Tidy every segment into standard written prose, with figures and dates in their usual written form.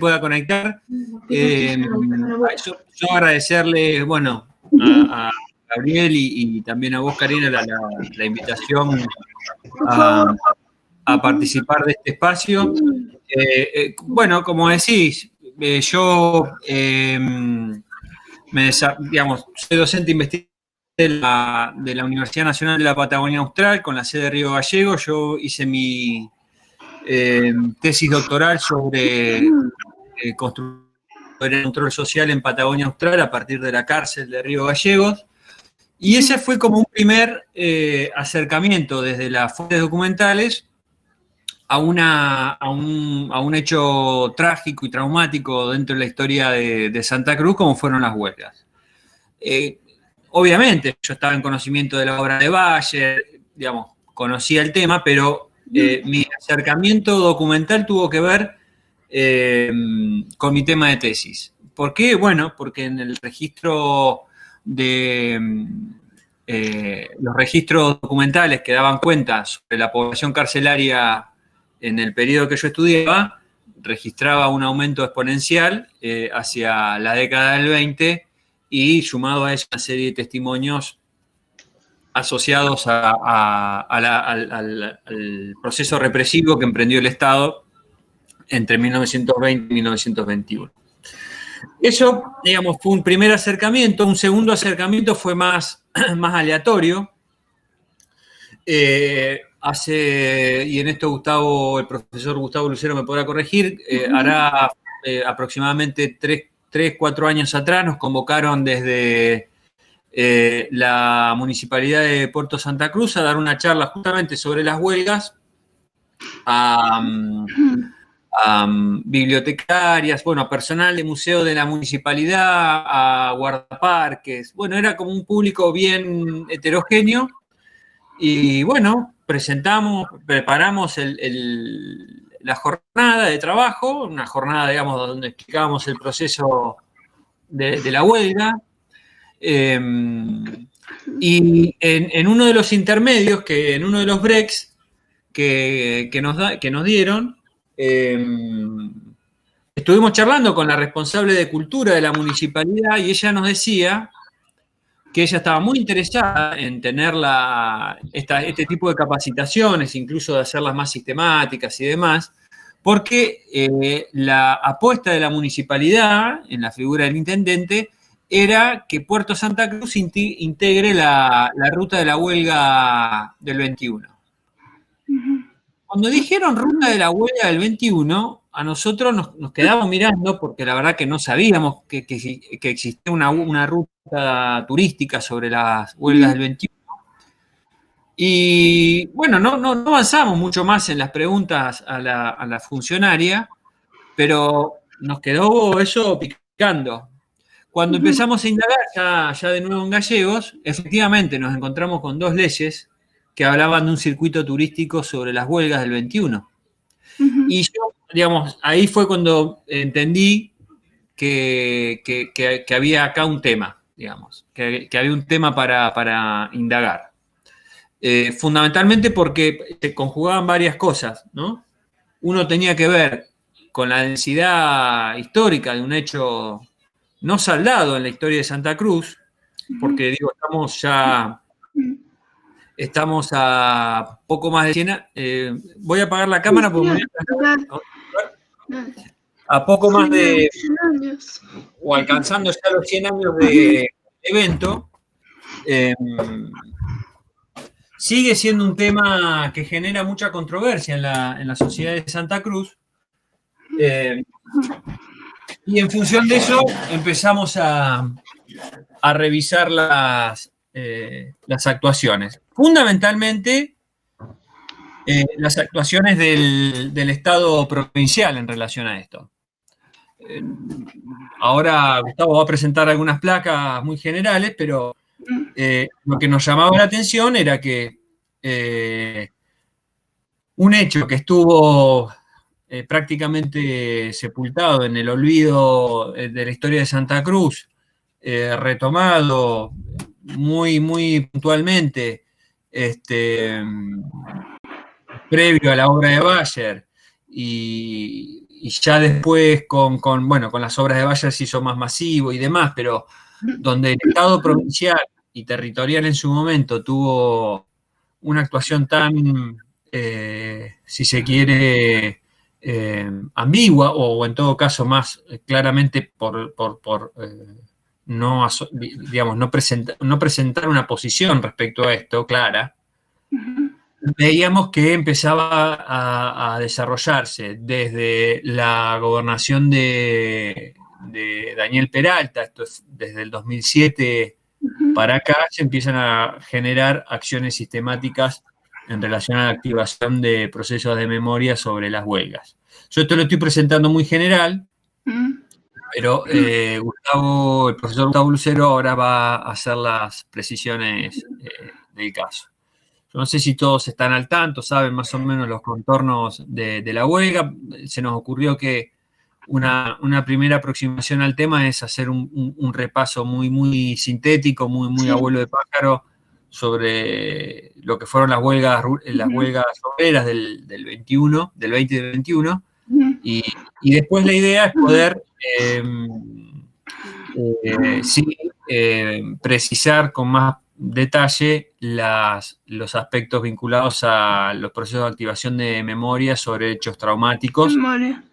pueda conectar. Yo agradecerle, bueno, a Gabriel y también a vos, Karina, la invitación a participar de este espacio. Bueno, como decís, yo soy docente investigador de la Universidad Nacional de la Patagonia Austral, con la sede de Río Gallegos. Yo hice mi tesis doctoral sobre construir el control social en Patagonia Austral a partir de la cárcel de Río Gallegos. Y ese fue como un primer acercamiento desde las fuentes documentales a un hecho trágico y traumático dentro de la historia de Santa Cruz, como fueron las huelgas. Obviamente, yo estaba en conocimiento de la obra de Bayer, digamos, conocía el tema, pero mi acercamiento documental tuvo que ver con mi tema de tesis. ¿Por qué? Bueno, porque en el registro los registros documentales que daban cuenta sobre la población carcelaria en el periodo que yo estudiaba, registraba un aumento exponencial hacia la década del 20, y sumado a eso una serie de testimonios asociados al proceso represivo que emprendió el Estado entre 1920 y 1921. Eso, digamos, fue un primer acercamiento. Un segundo acercamiento fue más aleatorio. Y en esto el profesor Gustavo Lucero me podrá corregir, hará aproximadamente 4 años atrás nos convocaron desde la Municipalidad de Puerto Santa Cruz a dar una charla justamente sobre las huelgas a bibliotecarias, bueno, a personal de museo de la municipalidad, a guardaparques. Bueno, era como un público bien heterogéneo. Y bueno, preparamos la jornada de trabajo, una jornada, digamos, donde explicábamos el proceso de la huelga. Y en uno de los intermedios, en uno de los breaks que nos dieron, estuvimos charlando con la responsable de cultura de la municipalidad, y ella nos decía que ella estaba muy interesada en tener este tipo de capacitaciones, incluso de hacerlas más sistemáticas y demás, porque la apuesta de la municipalidad, en la figura del intendente, era que Puerto Santa Cruz integre la ruta de la huelga del 21. Cuando dijeron ruta de la huelga del 21, a nosotros nos quedamos mirando, porque la verdad que no sabíamos que existía una ruta turística sobre las huelgas del 21. Y bueno, no avanzamos mucho más en las preguntas a la funcionaria, pero nos quedó eso picando. Cuando empezamos a indagar ya de nuevo en Gallegos, efectivamente nos encontramos con 2 leyes que hablaban de un circuito turístico sobre las huelgas del 21. Y yo, digamos, ahí fue cuando entendí que había acá un tema, digamos, que había un tema para indagar. Fundamentalmente porque se conjugaban varias cosas, ¿no? Uno tenía que ver con la densidad histórica de un hecho no saldado en la historia de Santa Cruz, porque digo, estamos a poco más de 100 años. Voy a apagar la cámara porque a poco más de, o alcanzando ya los 100 años de evento, sigue siendo un tema que genera mucha controversia en la sociedad de Santa Cruz. Y en función de eso empezamos a revisar las actuaciones. Fundamentalmente, las actuaciones del Estado provincial en relación a esto. Ahora Gustavo va a presentar algunas placas muy generales, pero lo que nos llamaba la atención era que un hecho que estuvo prácticamente sepultado en el olvido de la historia de Santa Cruz, retomado muy, muy puntualmente previo a la obra de Bayer, y y ya después bueno, con las obras de vallas se hizo más masivo y demás, pero donde el Estado provincial y territorial en su momento tuvo una actuación tan, si se quiere, ambigua, o en todo caso más claramente por no, digamos, no presentar una posición respecto a esto clara, veíamos que empezaba a desarrollarse desde la gobernación de Daniel Peralta, esto es desde el 2007 para acá, se empiezan a generar acciones sistemáticas en relación a la activación de procesos de memoria sobre las huelgas. Yo esto lo estoy presentando muy general, pero el profesor Gustavo Lucero ahora va a hacer las precisiones del caso. Yo no sé si todos están al tanto, saben más o menos los contornos de la huelga. Se nos ocurrió que una primera aproximación al tema es hacer un repaso muy sintético, muy Sí. abuelo de pájaro, sobre lo que fueron las huelgas obreras del 21, del 20 y del 21. Y después la idea es poder sí, precisar con más detalle los aspectos vinculados a los procesos de activación de memoria sobre hechos traumáticos Memoria.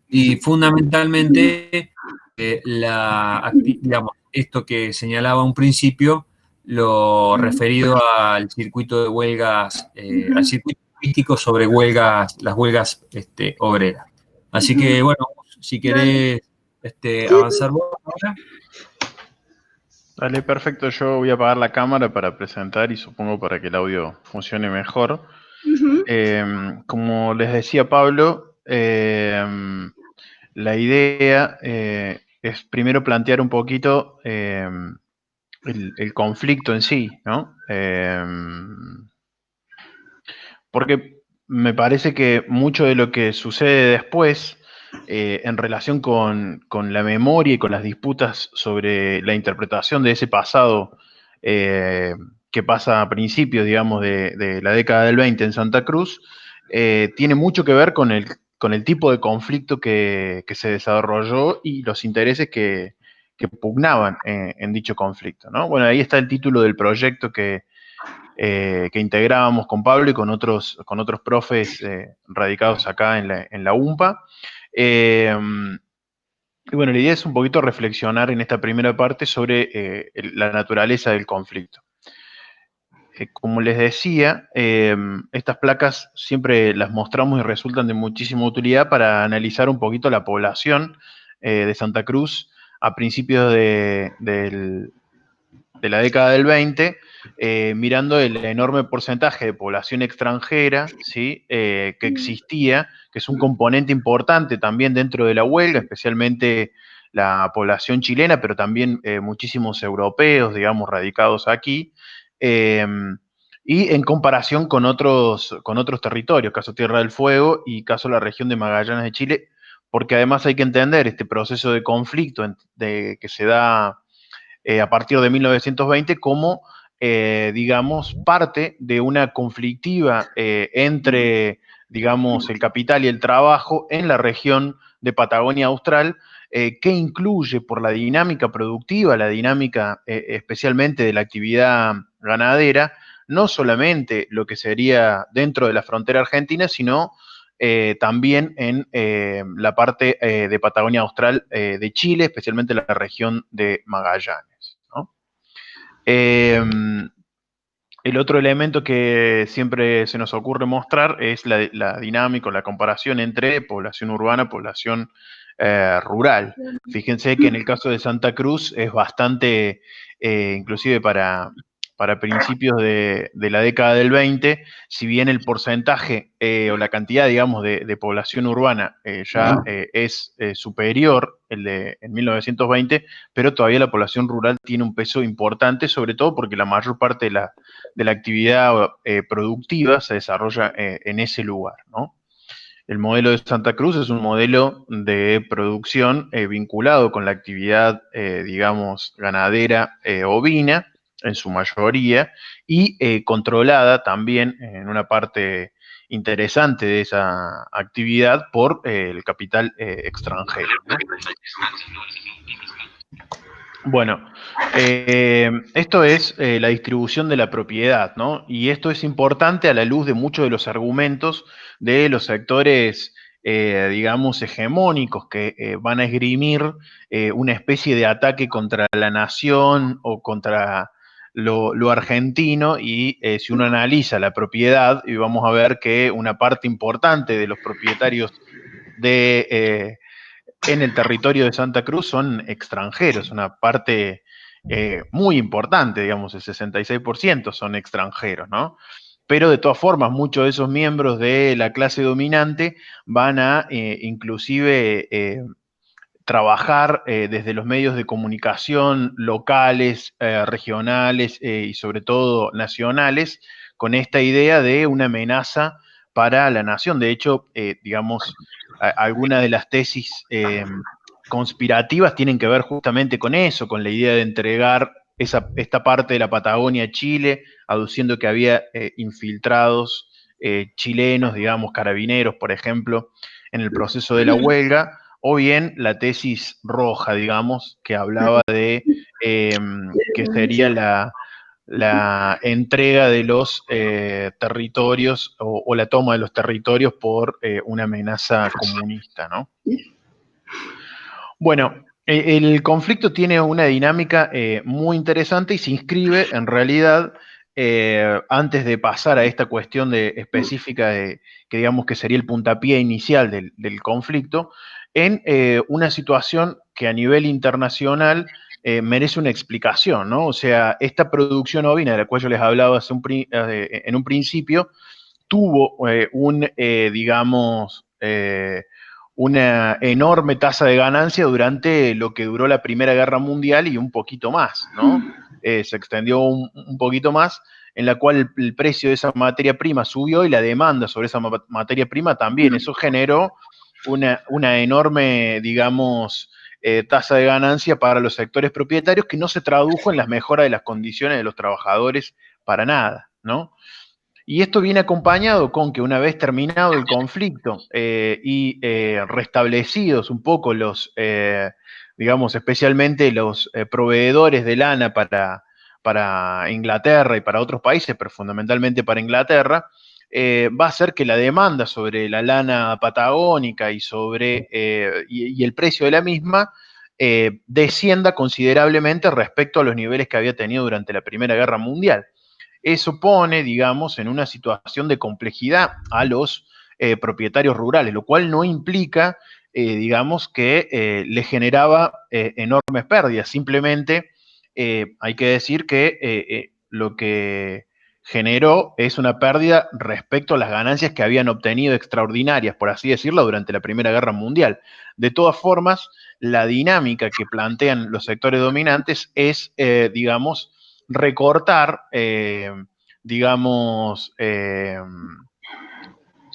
y fundamentalmente digamos, esto que señalaba un principio, lo referido al circuito de huelgas, al circuito turístico sobre huelgas, las huelgas obreras. Así que, bueno, si querés avanzar vos ahora. Dale, perfecto. Yo voy a apagar la cámara para presentar y supongo para que el audio funcione mejor. Como les decía Pablo, la idea es primero plantear un poquito el conflicto en sí, ¿no? Porque me parece que mucho de lo que sucede después en relación con la memoria y con las disputas sobre la interpretación de ese pasado que pasa a principios, digamos, de la década del 20 en Santa Cruz, tiene mucho que ver con el tipo de conflicto que se desarrolló y los intereses que pugnaban en dicho conflicto, ¿no? Bueno, ahí está el título del proyecto que integrábamos con Pablo y con otros profes radicados acá en la UMPA. Y bueno, la idea es un poquito reflexionar en esta primera parte sobre la naturaleza del conflicto. Como les decía, estas placas siempre las mostramos y resultan de muchísima utilidad para analizar un poquito la población de Santa Cruz a principios de la década del 20, mirando el enorme porcentaje de población extranjera, ¿sí? Que existía, que es un componente importante también dentro de la huelga, especialmente la población chilena, pero también muchísimos europeos, digamos, radicados aquí, y en comparación con otros territorios, caso Tierra del Fuego y caso la región de Magallanes de Chile, porque además hay que entender este proceso de conflicto que se da a partir de 1920 como, digamos, parte de una conflictiva entre, digamos, el capital y el trabajo en la región de Patagonia Austral, que incluye por la dinámica productiva, la dinámica especialmente de la actividad ganadera, no solamente lo que sería dentro de la frontera argentina, sino también en la parte de Patagonia Austral de Chile, especialmente la región de Magallanes, ¿no? El otro elemento que siempre se nos ocurre mostrar es la dinámica o la comparación entre población urbana, población rural. Fíjense que en el caso de Santa Cruz es bastante, inclusive para principios de la década del 20, si bien el porcentaje o la cantidad, digamos, de población urbana ya es superior en 1920, pero todavía la población rural tiene un peso importante, sobre todo porque la mayor parte de la actividad productiva se desarrolla en ese lugar, ¿no? El modelo de Santa Cruz es un modelo de producción vinculado con la actividad, digamos, ganadera ovina, en su mayoría, y controlada también en una parte interesante de esa actividad por el capital extranjero, ¿no? Bueno, esto es la distribución de la propiedad, ¿no? Y esto es importante a la luz de muchos de los argumentos de los sectores, digamos, hegemónicos que van a esgrimir una especie de ataque contra la nación o contra lo argentino. Y si uno analiza la propiedad, y vamos a ver que una parte importante de los propietarios de en el territorio de Santa Cruz son extranjeros, una parte muy importante, digamos, el 66% son extranjeros, ¿no? Pero de todas formas, muchos de esos miembros de la clase dominante van a inclusive trabajar desde los medios de comunicación locales, regionales y sobre todo nacionales, con esta idea de una amenaza para la nación. De hecho, digamos, algunas de las tesis conspirativas tienen que ver justamente con eso, con la idea de entregar esta parte de la Patagonia a Chile, aduciendo que había infiltrados chilenos, digamos, carabineros, por ejemplo, en el proceso de la huelga, o bien la tesis roja, digamos, que hablaba de que sería la entrega de los territorios o la toma de los territorios por una amenaza comunista, ¿no? Bueno, el conflicto tiene una dinámica muy interesante y se inscribe en realidad, antes de pasar a esta cuestión específica que digamos que sería el puntapié inicial del conflicto, en una situación que a nivel internacional merece una explicación, ¿no? O sea, esta producción ovina de la cual yo les hablaba en un principio, tuvo digamos, una enorme tasa de ganancia durante lo que duró la Primera Guerra Mundial y un poquito más, ¿no? Se extendió un poquito más, en la cual el precio de esa materia prima subió y la demanda sobre esa materia prima también. Eso generó una enorme, digamos, tasa de ganancia para los sectores propietarios, que no se tradujo en las mejoras de las condiciones de los trabajadores para nada, ¿no? Y esto viene acompañado con que una vez terminado el conflicto y restablecidos un poco digamos, especialmente los proveedores de lana para Inglaterra y para otros países, pero fundamentalmente para Inglaterra, va a hacer que la demanda sobre la lana patagónica y el precio de la misma descienda considerablemente respecto a los niveles que había tenido durante la Primera Guerra Mundial. Eso pone, digamos, en una situación de complejidad a los propietarios rurales, lo cual no implica, digamos, que le generaba enormes pérdidas. Simplemente hay que decir que lo que generó es una pérdida respecto a las ganancias que habían obtenido extraordinarias, por así decirlo, durante la Primera Guerra Mundial. De todas formas, la dinámica que plantean los sectores dominantes es, digamos, recortar, digamos,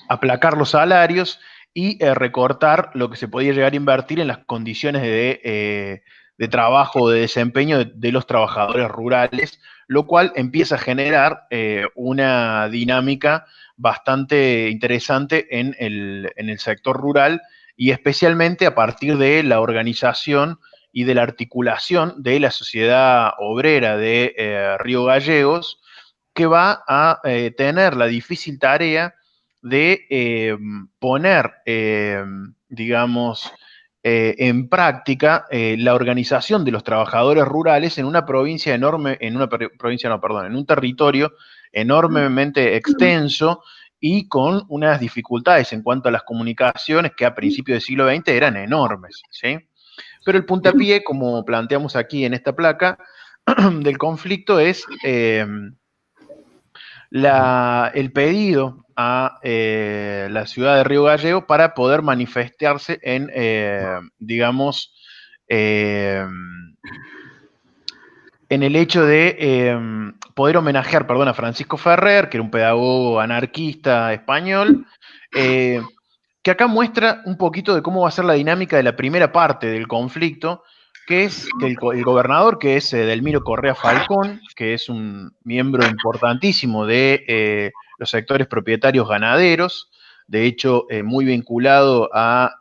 aplacar los salarios y recortar lo que se podía llegar a invertir en las condiciones de trabajo o de desempeño de los trabajadores rurales, lo cual empieza a generar una dinámica bastante interesante en el sector rural, y especialmente a partir de la organización y de la articulación de la sociedad obrera de Río Gallegos, que va a tener la difícil tarea de poner, digamos, en práctica la organización de los trabajadores rurales en una provincia enorme, en un territorio enormemente extenso y con unas dificultades en cuanto a las comunicaciones que a principios del siglo XX eran enormes, ¿sí? Pero el puntapié, como planteamos aquí en esta placa, del conflicto es el pedido a la ciudad de Río Gallegos para poder manifestarse en, digamos, en el hecho de poder homenajear, perdón, a Francisco Ferrer, que era un pedagogo anarquista español, que acá muestra un poquito de cómo va a ser la dinámica de la primera parte del conflicto, que es que el gobernador, que es Delmiro Correa Falcón, que es un miembro importantísimo de los sectores propietarios ganaderos, de hecho, muy vinculado a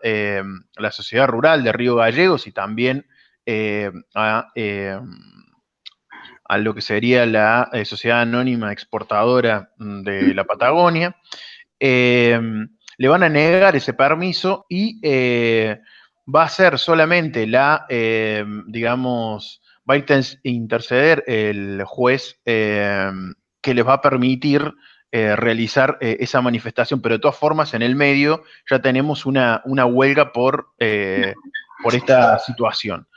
la sociedad rural de Río Gallegos y también a lo que sería la Sociedad Anónima Exportadora de la Patagonia. Le van a negar ese permiso y va a ser solamente digamos, va a interceder el juez que les va a permitir realizar esa manifestación, pero de todas formas en el medio ya tenemos una huelga por esta situación.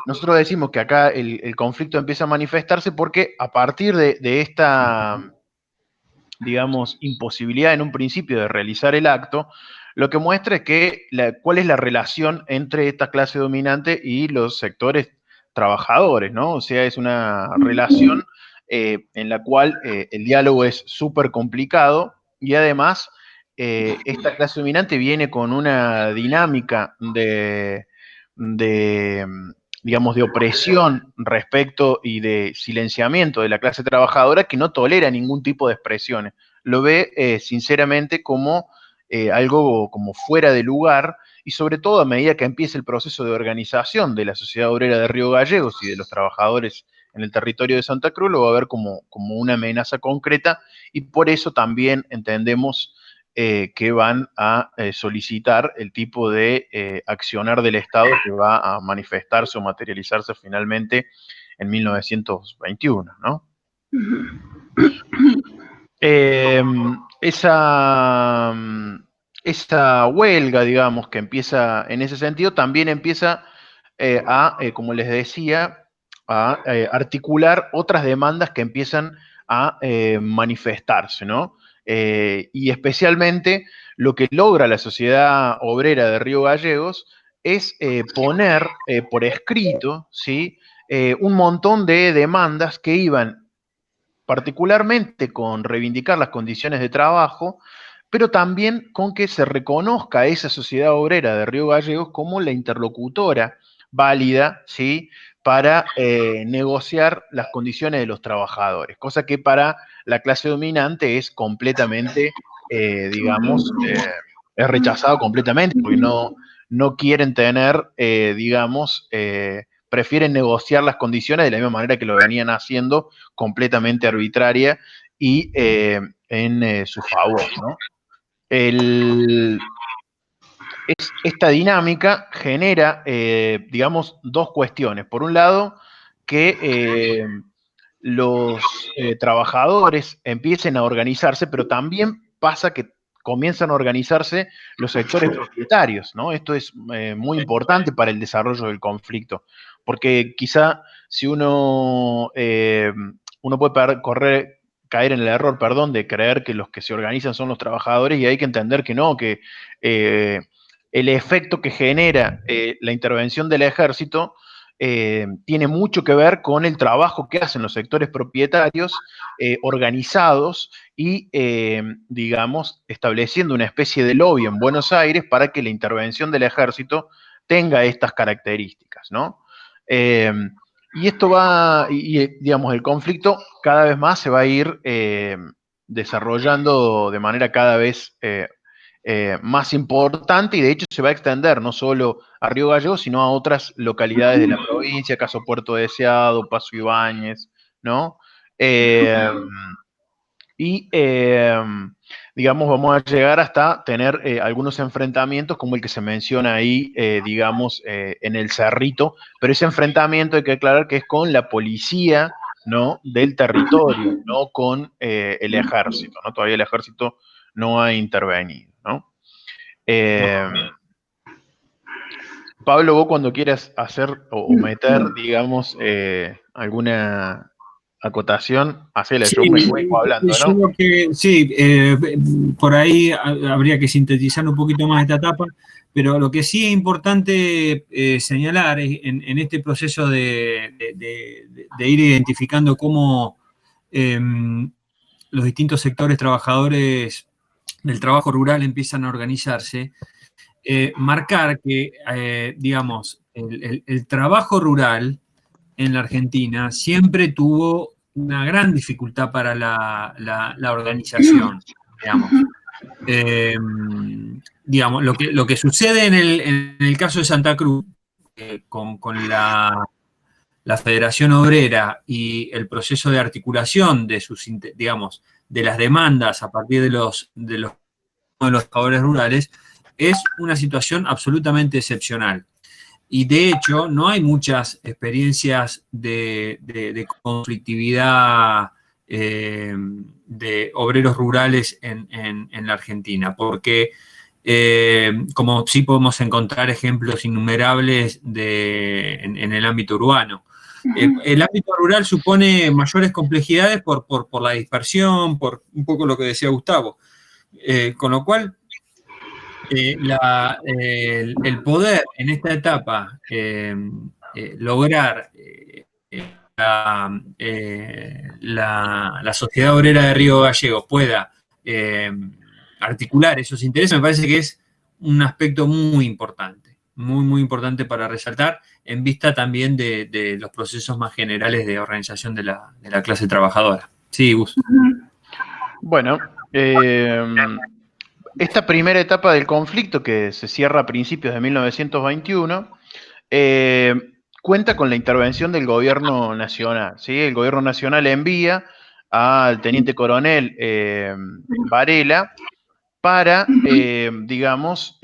Nosotros decimos que acá el conflicto empieza a manifestarse porque a partir de esta, digamos, imposibilidad en un principio de realizar el acto, lo que muestra es que cuál es la relación entre esta clase dominante y los sectores trabajadores, ¿no? O sea, es una relación en la cual el diálogo es súper complicado y además esta clase dominante viene con una dinámica de, digamos, de opresión respecto y de silenciamiento de la clase trabajadora que no tolera ningún tipo de expresiones. Lo ve sinceramente como algo como fuera de lugar y sobre todo a medida que empieza el proceso de organización de la sociedad obrera de Río Gallegos y de los trabajadores en el territorio de Santa Cruz, lo va a ver como una amenaza concreta y por eso también entendemos que van a solicitar el tipo de accionar del Estado que va a manifestarse o materializarse finalmente en 1921, ¿no? Esa huelga, digamos, que empieza en ese sentido, también empieza como les decía, a articular otras demandas que empiezan a manifestarse, ¿no? Y especialmente lo que logra la sociedad obrera de Río Gallegos es poner por escrito, ¿sí? Un montón de demandas que iban particularmente con reivindicar las condiciones de trabajo, pero también con que se reconozca a esa sociedad obrera de Río Gallegos como la interlocutora válida, ¿sí?, para negociar las condiciones de los trabajadores, cosa que para la clase dominante es completamente, digamos, es rechazado completamente, porque no quieren tener, digamos, prefieren negociar las condiciones de la misma manera que lo venían haciendo, completamente arbitraria y en su favor, ¿no? Esta dinámica genera, digamos, dos cuestiones. Por un lado, que los trabajadores empiecen a organizarse, pero también pasa que comienzan a organizarse los sectores propietarios, ¿no? Esto es muy importante para el desarrollo del conflicto, porque quizá si uno puede caer en el error, perdón, de creer que los que se organizan son los trabajadores y hay que entender que no, que el efecto que genera la intervención del ejército tiene mucho que ver con el trabajo que hacen los sectores propietarios organizados y, digamos, estableciendo una especie de lobby en Buenos Aires para que la intervención del ejército tenga estas características, ¿no? Y esto digamos, el conflicto cada vez más se va a ir desarrollando de manera cada vez más importante y de hecho se va a extender no solo a Río Gallegos, sino a otras localidades de la provincia, caso Puerto Deseado, Paso Ibáñez, ¿no? Y, digamos, vamos a llegar hasta tener algunos enfrentamientos como el que se menciona ahí, digamos, en el Cerrito, pero ese enfrentamiento hay que aclarar que es con la policía, ¿no?, del territorio, no con el ejército, ¿no? Todavía el ejército no ha intervenido, ¿no? Pablo, vos cuando quieras hacer o meter, digamos, alguna acotación, hacela. Yo me voy hablando, ¿no? Por ahí habría que sintetizar un poquito más esta etapa, pero lo que sí es importante señalar en este proceso de ir identificando cómo los distintos sectores trabajadores del trabajo rural empiezan a organizarse, marcar que, digamos, el trabajo rural en la Argentina siempre tuvo una gran dificultad para la organización, digamos. Digamos, lo que sucede en el caso de Santa Cruz, con la Federación Obrera y el proceso de articulación de digamos, de las demandas a partir de los trabajadores rurales, es una situación absolutamente excepcional. Y de hecho, no hay muchas experiencias de conflictividad de obreros rurales en la Argentina, porque como sí podemos encontrar ejemplos innumerables en el ámbito urbano. El ámbito rural supone mayores complejidades por la dispersión, por un poco lo que decía Gustavo. Con lo cual, el poder en esta etapa lograr la Sociedad Obrera de Río Gallegos pueda articular esos intereses, me parece que es un aspecto muy importante, muy importante para resaltar, en vista también de los procesos más generales de organización de la clase trabajadora. Sí, Gus. Bueno, esta primera etapa del conflicto, que se cierra a principios de 1921, cuenta con la intervención del gobierno nacional. ¿Sí? El gobierno nacional envía al teniente coronel Varela para, digamos,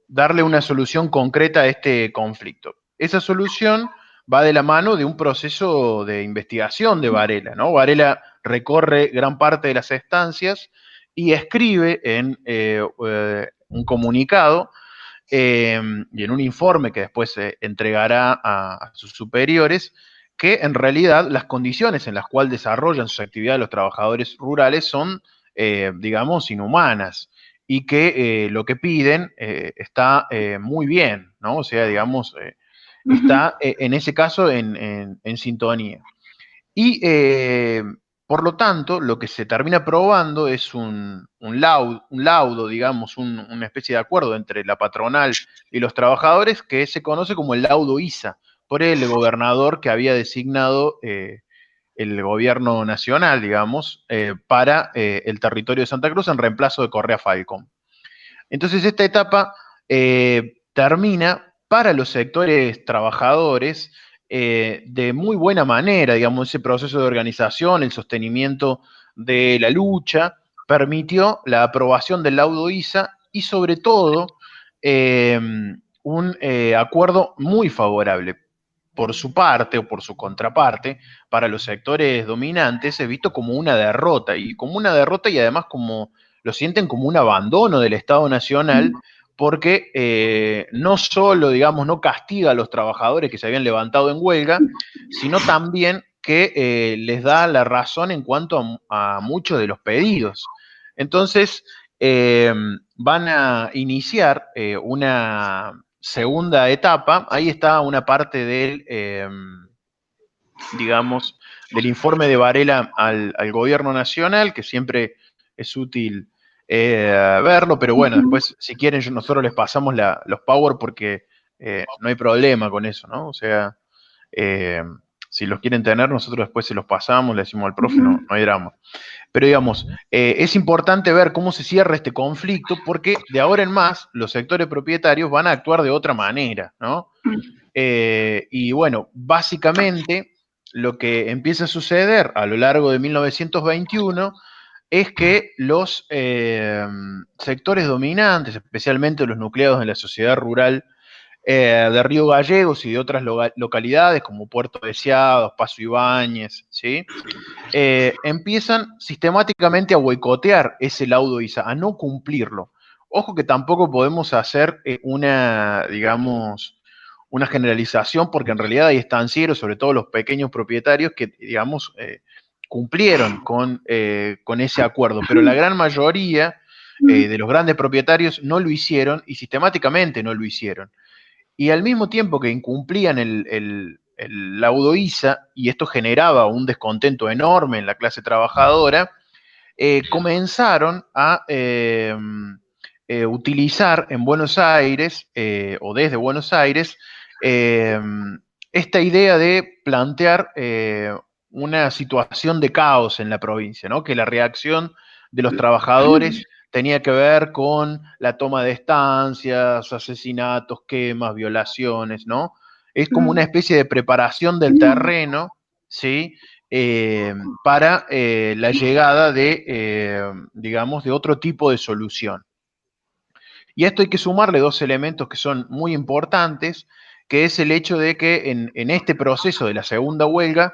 darle una solución concreta a este conflicto. Esa solución va de la mano de un proceso de investigación de Varela, ¿no? Varela recorre gran parte de las estancias y escribe en un comunicado y en un informe que después se entregará a sus superiores, que en realidad las condiciones en las cuales desarrollan sus actividades los trabajadores rurales son, digamos, inhumanas y que lo que piden está muy bien, ¿no? O sea, digamos, está en ese caso en sintonía. Y por lo tanto, lo que se termina probando es un laudo, digamos, una especie de acuerdo entre la patronal y los trabajadores que se conoce como el laudo ISA, por el gobernador que había designado el gobierno nacional, digamos, para el territorio de Santa Cruz en reemplazo de Correa Falcón. Entonces, esta etapa termina para los sectores trabajadores de muy buena manera, digamos, ese proceso de organización, el sostenimiento de la lucha, permitió la aprobación del laudo ISA y sobre todo un acuerdo muy favorable por su parte o por su contraparte para los sectores dominantes es visto como una derrota y además como lo sienten como un abandono del Estado Nacional porque no solo, digamos, no castiga a los trabajadores que se habían levantado en huelga, sino también que les da la razón en cuanto a muchos de los pedidos. Entonces, van a iniciar una segunda etapa. Ahí está una parte del, digamos, del informe de Varela al gobierno nacional, que siempre es útil verlo, pero bueno, después, si quieren, nosotros les pasamos los Power porque no hay problema con eso, ¿no? O sea, si los quieren tener, nosotros después se los pasamos, le decimos al profe, no hay drama. Pero digamos, es importante ver cómo se cierra este conflicto porque de ahora en más los sectores propietarios van a actuar de otra manera, ¿no? Y bueno, básicamente lo que empieza a suceder a lo largo de 1921 es que los sectores dominantes, especialmente los nucleados en la sociedad rural de Río Gallegos y de otras localidades como Puerto Deseado, Paso Ibáñez, ¿sí? Empiezan sistemáticamente a boicotear ese laudo ISA, a no cumplirlo. Ojo que tampoco podemos hacer digamos, una generalización, porque en realidad hay estancieros, sobre todo los pequeños propietarios, que, digamos, cumplieron con ese acuerdo, pero la gran mayoría de los grandes propietarios no lo hicieron y sistemáticamente no lo hicieron. Y al mismo tiempo que incumplían el laudo ISA, y esto generaba un descontento enorme en la clase trabajadora, comenzaron a utilizar en Buenos Aires, o desde Buenos Aires, esta idea de plantear una situación de caos en la provincia, ¿no? Que la reacción de los trabajadores tenía que ver con la toma de estancias, asesinatos, quemas, violaciones, ¿no? Es como una especie de preparación del terreno, ¿sí? Para la llegada de, digamos, de otro tipo de solución. Y a esto hay que sumarle dos elementos que son muy importantes, que es el hecho de que en este proceso de la segunda huelga,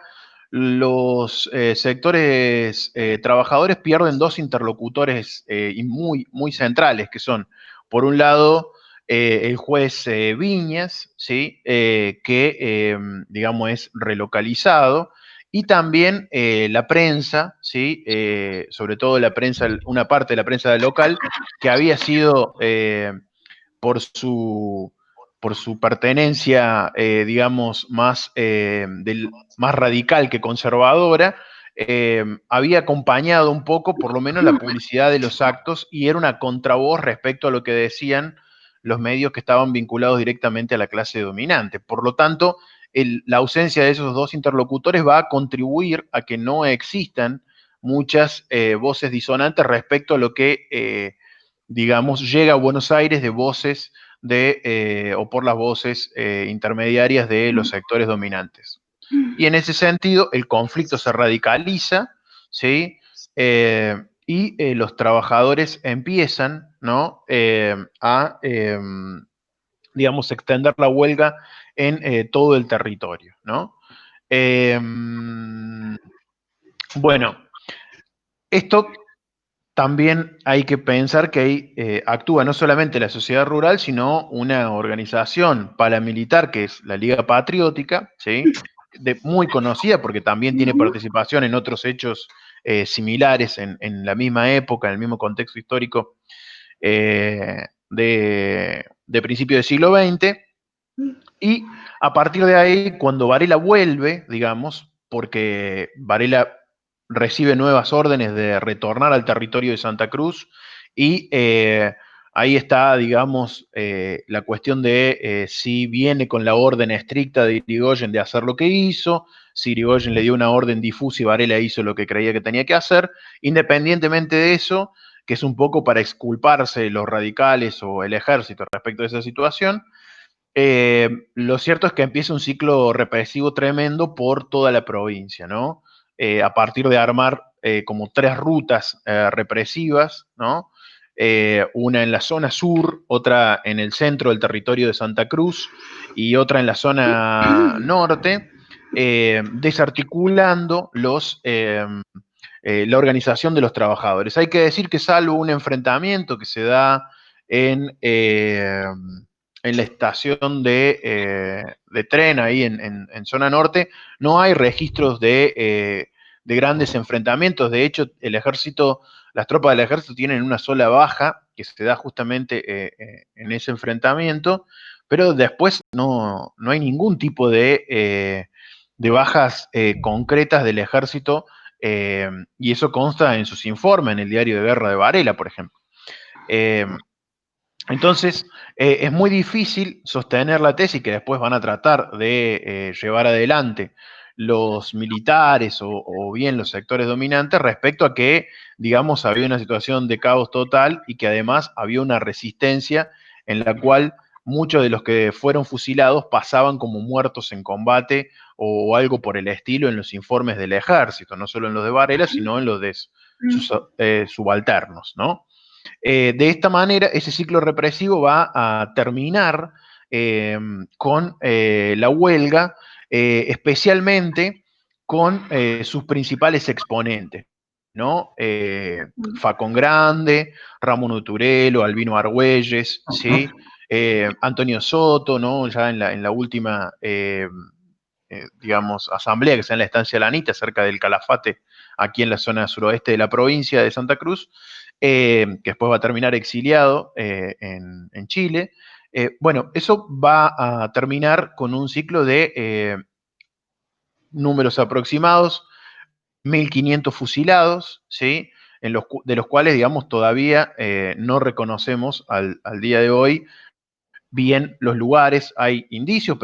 los sectores trabajadores pierden dos interlocutores y muy centrales, que son, por un lado, el juez Viñas, ¿sí? Que, digamos, es relocalizado, y también la prensa, ¿sí? Sobre todo la prensa, una parte de la prensa local, que había sido por su, por su pertenencia, digamos, más radical que conservadora, había acompañado un poco, por lo menos, la publicidad de los actos y era una contravoz respecto a lo que decían los medios que estaban vinculados directamente a la clase dominante. Por lo tanto, la ausencia de esos dos interlocutores va a contribuir a que no existan muchas voces disonantes respecto a lo que digamos, llega a Buenos Aires de voces o por las voces intermediarias de los sectores dominantes. Y en ese sentido, el conflicto se radicaliza, ¿sí? Y los trabajadores empiezan, ¿no? A, digamos, extender la huelga en todo el territorio, ¿no? Bueno, esto también hay que pensar que ahí actúa no solamente la sociedad rural, sino una organización paramilitar que es la Liga Patriótica, ¿sí? Muy conocida porque también tiene participación en otros hechos similares en la misma época, en el mismo contexto histórico de principio del siglo XX. Y a partir de ahí, cuando Varela vuelve, digamos, porque Varela recibe nuevas órdenes de retornar al territorio de Santa Cruz y ahí está, digamos, la cuestión de si viene con la orden estricta de Irigoyen de hacer lo que hizo, si Irigoyen le dio una orden difusa y Varela hizo lo que creía que tenía que hacer. Independientemente de eso, que es un poco para exculparse los radicales o el ejército respecto de esa situación, lo cierto es que empieza un ciclo represivo tremendo por toda la provincia, ¿no? A partir de armar como tres rutas represivas, ¿no? Una en la zona sur, otra en el centro del territorio de Santa Cruz y otra en la zona norte, desarticulando la organización de los trabajadores. Hay que decir que salvo un enfrentamiento que se da en, eh, en la estación de tren ahí en zona norte, no hay registros de grandes enfrentamientos. De hecho, el ejército, las tropas del ejército tienen una sola baja que se da justamente en ese enfrentamiento, pero después no hay ningún tipo de bajas concretas del ejército y eso consta en sus informes, en el diario de guerra de Varela, por ejemplo. Eh, entonces, es muy difícil sostener la tesis que después van a tratar de llevar adelante los militares o bien los sectores dominantes respecto a que, digamos, había una situación de caos total y que además había una resistencia en la cual muchos de los que fueron fusilados pasaban como muertos en combate o algo por el estilo en los informes del ejército, no solo en los de Varela, sino en los de sus subalternos, ¿no? De esta manera, ese ciclo represivo va a terminar con la huelga, especialmente con sus principales exponentes, ¿no? Facón Grande, Ramón Uturelo, Albino Argüelles, ¿sí? Antonio Soto, ¿no? Ya en la última, digamos, asamblea que se da en la estancia Lanita, cerca del Calafate, aquí en la zona suroeste de la provincia de Santa Cruz, que después va a terminar exiliado en Chile. Bueno, eso va a terminar con un ciclo de números aproximados, 1.500 fusilados, ¿sí? De los cuales, digamos, todavía no reconocemos al día de hoy bien los lugares. Hay indicios,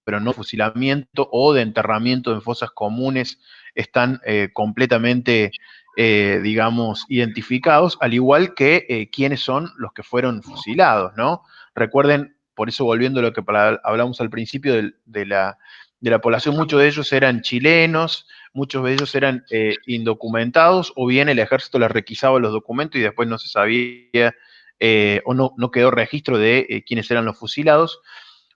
pero no fusilamiento o de enterramiento en fosas comunes están completamente, digamos, identificados, al igual que quiénes son los que fueron fusilados, ¿no? Recuerden, por eso volviendo a lo que hablamos al principio de la población, muchos de ellos eran chilenos, muchos de ellos eran indocumentados, o bien el ejército les requisaba los documentos y después no se sabía o no quedó registro de quiénes eran los fusilados.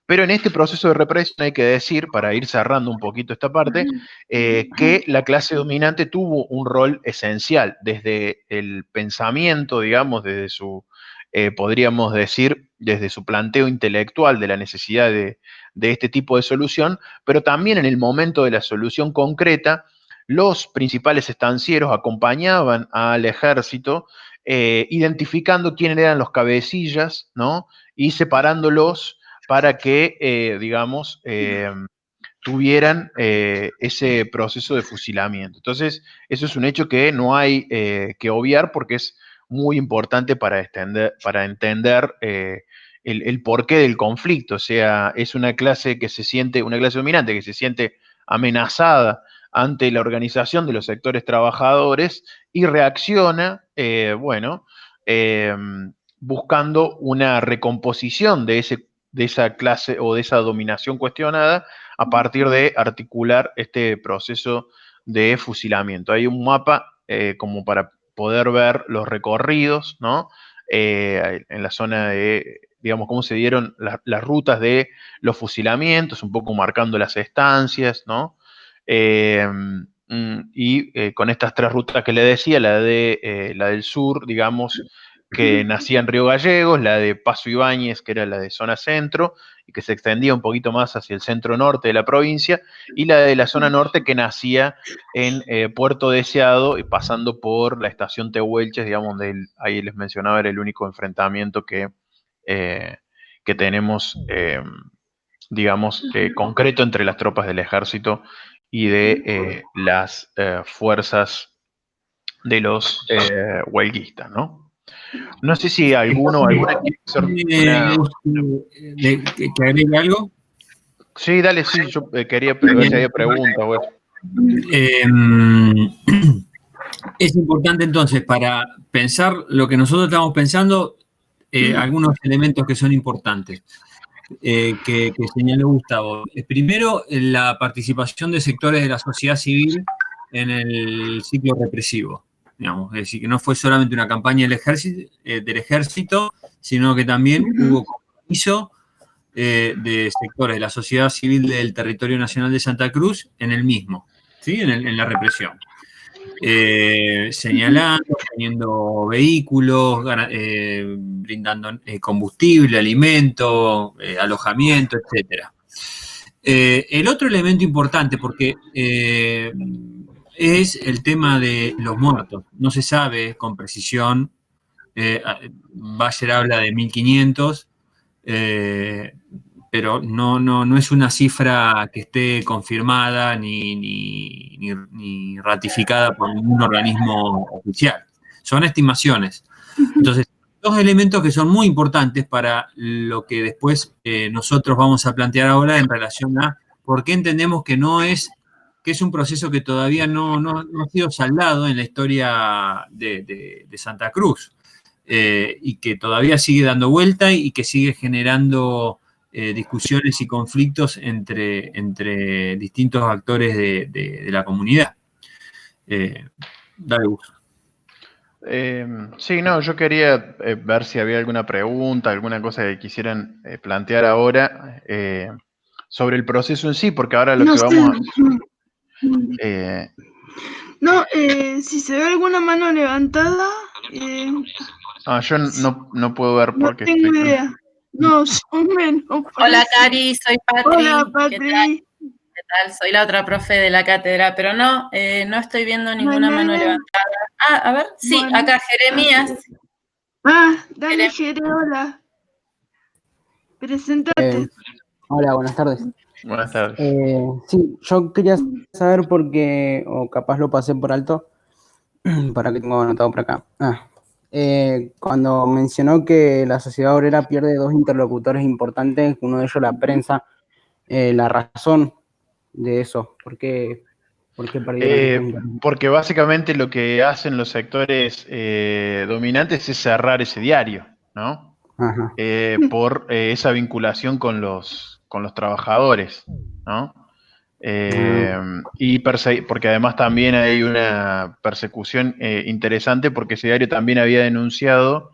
Pero en este proceso de represión hay que decir, para ir cerrando un poquito esta parte, que la clase dominante tuvo un rol esencial desde el pensamiento, digamos, desde su, podríamos decir, desde su planteo intelectual de la necesidad de este tipo de solución, pero también en el momento de la solución concreta, los principales estancieros acompañaban al ejército, identificando quiénes eran los cabecillas, ¿no? Y separándolos para que, digamos, tuvieran ese proceso de fusilamiento. Entonces, eso es un hecho que no hay que obviar porque es muy importante para entender el porqué del conflicto. O sea, es una clase que se siente, una clase dominante que se siente amenazada ante la organización de los sectores trabajadores y reacciona, bueno, buscando una recomposición de esa clase o de esa dominación cuestionada a partir de articular este proceso de fusilamiento. Hay un mapa como para poder ver los recorridos, ¿no? En la zona de, digamos, cómo se dieron las rutas de los fusilamientos, un poco marcando las estancias, ¿no? Con estas tres rutas que le decía, la del sur, digamos, que nacía en Río Gallegos, la de Paso Ibáñez, que era la de zona centro, y que se extendía un poquito más hacia el centro norte de la provincia, y la de la zona norte que nacía en Puerto Deseado, y pasando por la estación Tehuelches, digamos, ahí les mencionaba, era el único enfrentamiento que tenemos, digamos, concreto entre las tropas del ejército y de las fuerzas de los huelguistas, ¿no? No sé si alguna quiere hacer ¿Que agregue algo? Sí, dale, sí, yo quería ver si había preguntas. Es importante entonces para pensar lo que nosotros estamos pensando, algunos elementos que son importantes, que señaló Gustavo. Primero, la participación de sectores de la sociedad civil en el ciclo represivo. Digamos, es decir, que no fue solamente una campaña del ejército, sino que también hubo compromiso de sectores de la sociedad civil del territorio nacional de Santa Cruz en el mismo, ¿sí? En la represión. Señalando, teniendo vehículos, brindando combustible, alimento, alojamiento, etc. El otro elemento importante, porque es el tema de los muertos. No se sabe con precisión. Bayer habla de 1.500, pero no es una cifra que esté confirmada ni ratificada por ningún organismo oficial. Son estimaciones. Entonces, dos elementos que son muy importantes para lo que después nosotros vamos a plantear ahora en relación a por qué entendemos que es un proceso que todavía no ha sido saldado en la historia de Santa Cruz, y que todavía sigue dando vuelta y que sigue generando discusiones y conflictos entre distintos actores de la comunidad. Dale, gusto. Sí, no, yo quería ver si había alguna pregunta, alguna cosa que quisieran plantear ahora sobre el proceso en sí, porque ahora lo que vamos a... si se ve alguna mano levantada... yo no puedo ver porque... No tengo idea. No, menos. Hola, Cari, soy Patri. Hola, Patri. ¿Qué tal? Soy la otra profe de la cátedra, pero no estoy viendo ninguna mano levantada. A ver, sí, bueno. Acá Jeremías. Dale, Jere, hola. Preséntate. Hola, buenas tardes. Buenas tardes. Sí, yo quería saber porque, o capaz lo pasé por alto, para que tengo anotado por acá. Cuando mencionó que la sociedad obrera pierde dos interlocutores importantes, uno de ellos la prensa, la razón de eso. ¿Por qué perdieron el punto? Porque básicamente lo que hacen los sectores dominantes es cerrar ese diario, ¿no? Ajá. Por esa vinculación con los trabajadores, ¿no? Porque además también hay una persecución interesante porque ese diario también había denunciado,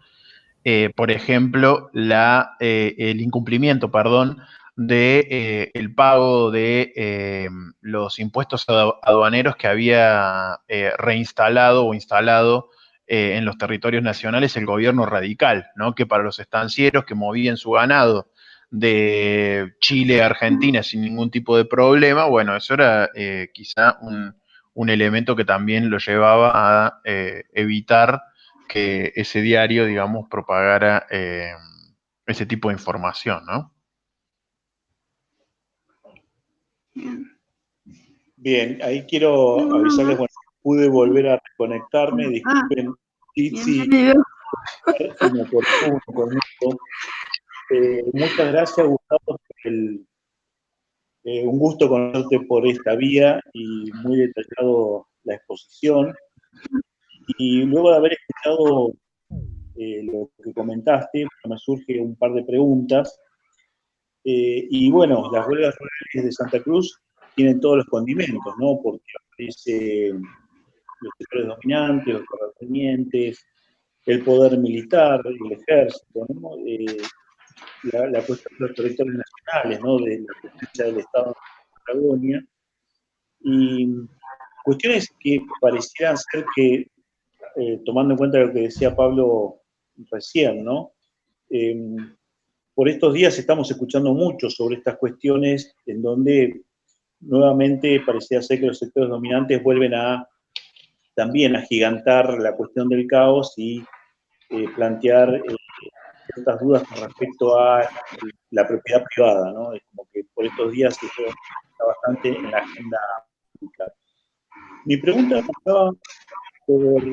por ejemplo, el incumplimiento, perdón, de el pago de los impuestos aduaneros que había reinstalado o instalado en los territorios nacionales el gobierno radical, ¿no? Que para los estancieros que movían su ganado de Chile a Argentina sin ningún tipo de problema, bueno, eso era quizá un elemento que también lo llevaba a evitar que ese diario, digamos, propagara ese tipo de información, ¿no? Bien, ahí quiero avisarles, bueno, pude volver a reconectarme, disculpen si inoportuno conmigo. Muchas gracias, Gustavo, un gusto conocerte por esta vía y muy detallado la exposición. Y luego de haber escuchado lo que comentaste, me surge un par de preguntas. Y bueno, las huelgas rurales de Santa Cruz tienen todos los condimentos, ¿no? Porque aparecen los sectores dominantes, los terratenientes, el poder militar, el ejército, ¿no? La cuestión de los territorios nacionales, ¿no? De la presencia del Estado en la Patagonia. Y cuestiones que parecieran ser que, tomando en cuenta lo que decía Pablo recién, ¿no? Por estos días estamos escuchando mucho sobre estas cuestiones en donde nuevamente parecía ser que los sectores dominantes vuelven también a agigantar la cuestión del caos y plantear ciertas dudas con respecto a la propiedad privada, ¿no? Es como que por estos días eso está bastante en la agenda pública. Mi pregunta estaba por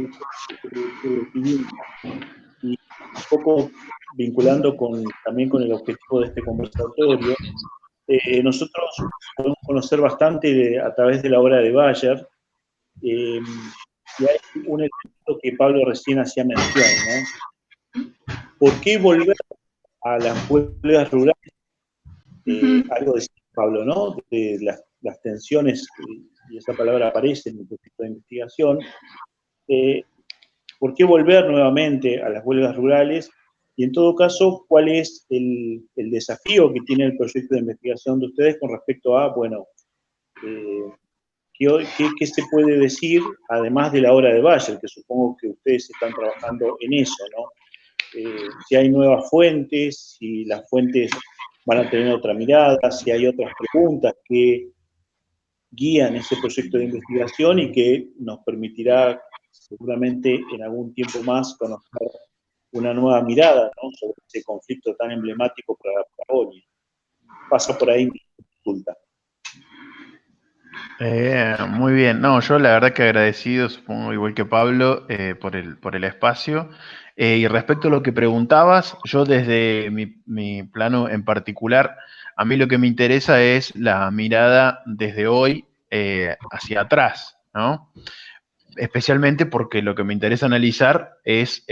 y un poco vinculando también con el objetivo de este conversatorio. Nosotros podemos conocer bastante a través de la obra de Bayer, y hay un elemento que Pablo recién hacía mención, ¿no? ¿Por qué volver a las huelgas rurales? Algo decía Pablo, ¿no? De las tensiones, y esa palabra aparece en el proyecto de investigación. ¿Por qué volver nuevamente a las huelgas rurales? Y en todo caso, ¿cuál es el desafío que tiene el proyecto de investigación de ustedes con respecto a, bueno, ¿qué se puede decir, además de la obra de Bayer, que supongo que ustedes están trabajando en eso, ¿no? Si hay nuevas fuentes, si las fuentes van a tener otra mirada, si hay otras preguntas que guían ese proyecto de investigación y que nos permitirá seguramente en algún tiempo más conocer una nueva mirada, ¿no? Sobre ese conflicto tan emblemático para la Patagonia. Pasa por ahí mi consulta. Muy bien. No, yo la verdad que agradecido, supongo igual que Pablo, por el espacio. Y respecto a lo que preguntabas, yo desde mi plano en particular, a mí lo que me interesa es la mirada desde hoy hacia atrás, ¿no? Especialmente porque lo que me interesa analizar es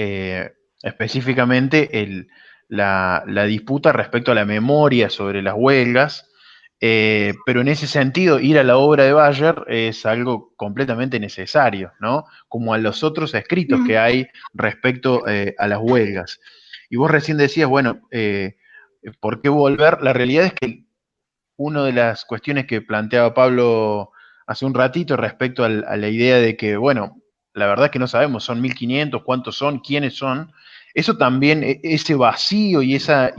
específicamente la disputa respecto a la memoria sobre las huelgas. Pero en ese sentido, ir a la obra de Bayer es algo completamente necesario, ¿no? Como a los otros escritos que hay respecto a las huelgas. Y vos recién decías, bueno, ¿por qué volver? La realidad es que una de las cuestiones que planteaba Pablo hace un ratito respecto a la idea de que, bueno, la verdad es que no sabemos, son 1.500, cuántos son, quiénes son. Eso también, ese vacío y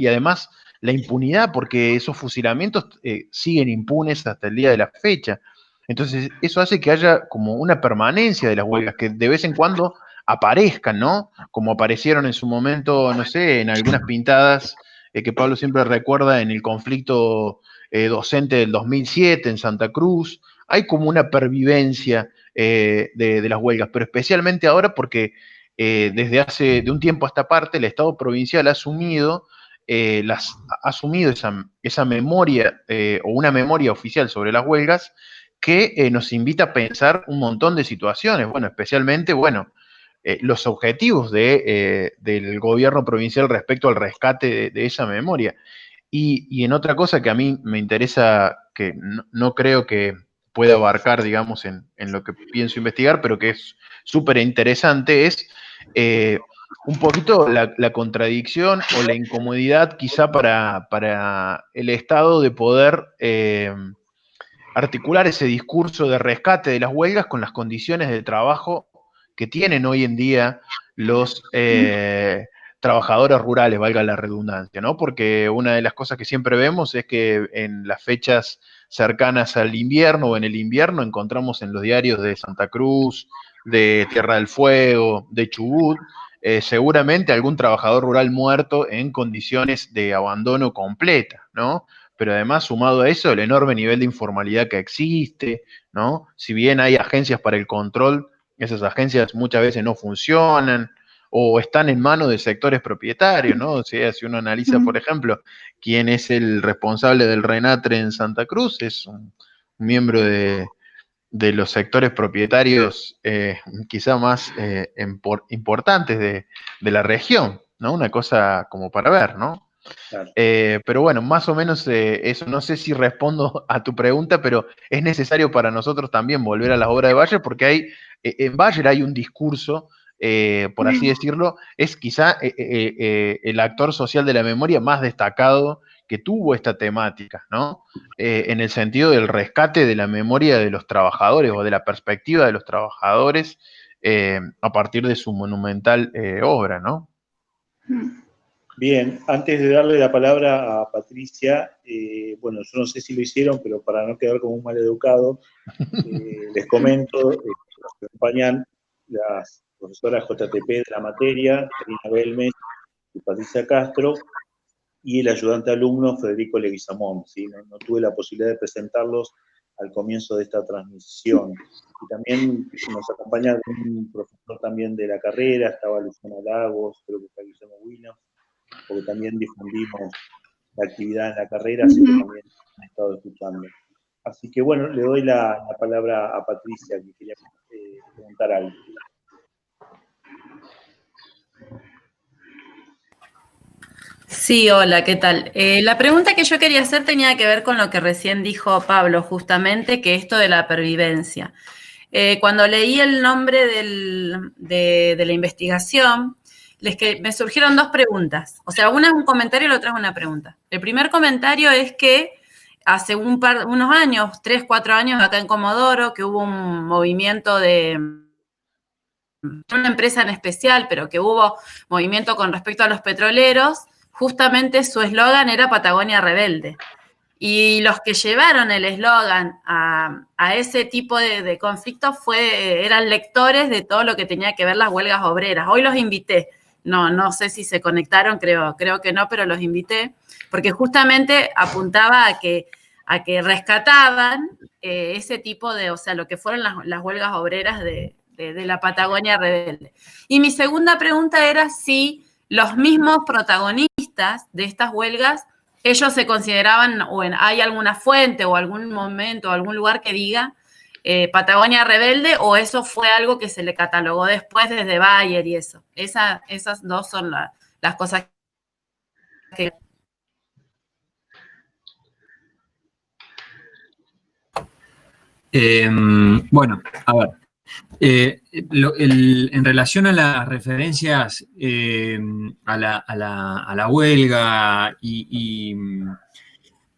además la impunidad, porque esos fusilamientos siguen impunes hasta el día de la fecha. Entonces, eso hace que haya como una permanencia de las huelgas, que de vez en cuando aparezcan, ¿no? Como aparecieron en su momento, no sé, en algunas pintadas que Pablo siempre recuerda en el conflicto docente del 2007 en Santa Cruz. Hay como una pervivencia de las huelgas, pero especialmente ahora porque desde hace de un tiempo a esta parte el Estado provincial ha asumido ha asumido esa memoria o una memoria oficial sobre las huelgas que nos invita a pensar un montón de situaciones, bueno, especialmente, bueno, los objetivos del gobierno provincial respecto al rescate de esa memoria. Y en otra cosa que a mí me interesa, que no creo que pueda abarcar, digamos, en lo que pienso investigar, pero que es súper interesante, es un poquito la contradicción o la incomodidad quizá para el Estado de poder articular ese discurso de rescate de las huelgas con las condiciones de trabajo que tienen hoy en día los trabajadores rurales, valga la redundancia, ¿no? Porque una de las cosas que siempre vemos es que en las fechas cercanas al invierno o en el invierno encontramos en los diarios de Santa Cruz, de Tierra del Fuego, de Chubut, seguramente algún trabajador rural muerto en condiciones de abandono completa, ¿no? Pero además, sumado a eso, el enorme nivel de informalidad que existe, ¿no? Si bien hay agencias para el control, esas agencias muchas veces no funcionan o están en manos de sectores propietarios, ¿no? O sea, si uno analiza, por ejemplo, quién es el responsable del RENATRE en Santa Cruz, es un miembro de los sectores propietarios quizá más importantes de la región, ¿no? Una cosa como para ver, ¿no? Claro. Pero bueno, más o menos eso. No sé si respondo a tu pregunta, pero es necesario para nosotros también volver a las obras de Bayer, porque en Bayer hay un discurso, por así decirlo, es quizá el actor social de la memoria más destacado que tuvo esta temática, ¿no? En el sentido del rescate de la memoria de los trabajadores o de la perspectiva de los trabajadores a partir de su monumental obra, ¿no? Bien, antes de darle la palabra a Patricia, bueno, yo no sé si lo hicieron, pero para no quedar como un maleducado, les comento que nos acompañan las profesoras JTP de la materia, Karina Belmes y Patricia Castro, y el ayudante alumno Federico Leguizamón, ¿sí? No tuve la posibilidad de presentarlos al comienzo de esta transmisión. Y también nos acompaña un profesor también de la carrera, estaba Luciana Lagos, creo que está Guillermo Huino, porque también difundimos la actividad en la carrera, así que también han estado escuchando. Así que bueno, le doy la palabra a Patricia, que quería preguntar algo. Sí, hola, ¿qué tal? La pregunta que yo quería hacer tenía que ver con lo que recién dijo Pablo, justamente, que esto de la pervivencia. Cuando leí el nombre de la investigación, me surgieron dos preguntas. O sea, una es un comentario y la otra es una pregunta. El primer comentario es que hace unos años, 3, 4 años, acá en Comodoro, que hubo un movimiento de una empresa en especial, pero que hubo movimiento con respecto a los petroleros, justamente su eslogan era Patagonia Rebelde. Y los que llevaron el eslogan a ese tipo de conflictos eran lectores de todo lo que tenía que ver las huelgas obreras. Hoy los invité. No sé si se conectaron, creo que no, pero los invité, porque justamente apuntaba a que rescataban ese tipo de, o sea, lo que fueron las huelgas obreras de la Patagonia Rebelde. Y mi segunda pregunta era si los mismos protagonistas de estas huelgas, ellos se consideraban, o hay alguna fuente o algún momento o algún lugar que diga Patagonia Rebelde, o eso fue algo que se le catalogó después desde Bayer y eso. Esas dos son las cosas que... Bueno, a ver. En relación a las referencias a la huelga y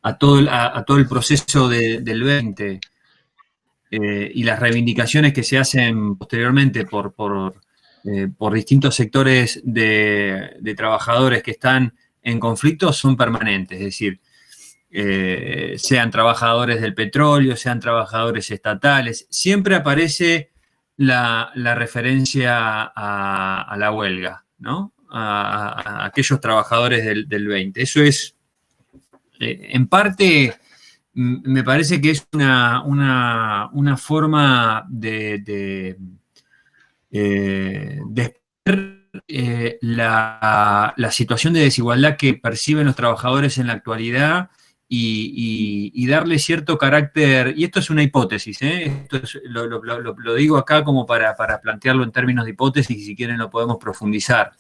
a todo el proceso del 20 y las reivindicaciones que se hacen posteriormente por distintos sectores de trabajadores que están en conflicto son permanentes, es decir, sean trabajadores del petróleo, sean trabajadores estatales, siempre aparece la referencia a la huelga, ¿no? A aquellos trabajadores del 20. Eso es, en parte, me parece que es una forma de la situación de desigualdad que perciben los trabajadores en la actualidad y darle cierto carácter, y esto es una hipótesis, esto lo digo acá como para plantearlo en términos de hipótesis, y si quieren lo podemos profundizar,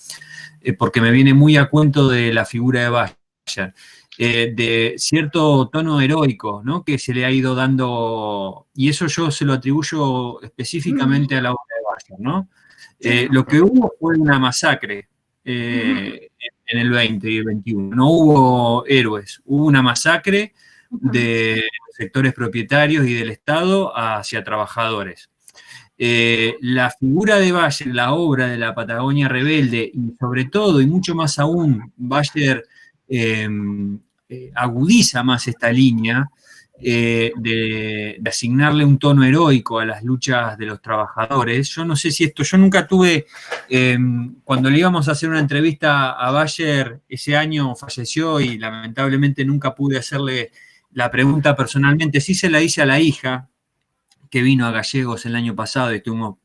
porque me viene muy a cuento de la figura de Bayer, de cierto tono heroico, ¿no?, que se le ha ido dando, y eso yo se lo atribuyo específicamente a la obra de Bayer, ¿no? Lo que hubo fue una masacre en el 20 y el 21. No hubo héroes, hubo una masacre de sectores propietarios y del Estado hacia trabajadores. La figura de Bayer, la obra de la Patagonia Rebelde, y sobre todo, y mucho más aún, Bayer agudiza más esta línea de asignarle un tono heroico a las luchas de los trabajadores. Yo no sé si esto, yo nunca tuve, cuando le íbamos a hacer una entrevista a Bayer, ese año falleció y lamentablemente nunca pude hacerle la pregunta personalmente. Sí se la hice a la hija, que vino a Gallegos el año pasado y estuvimos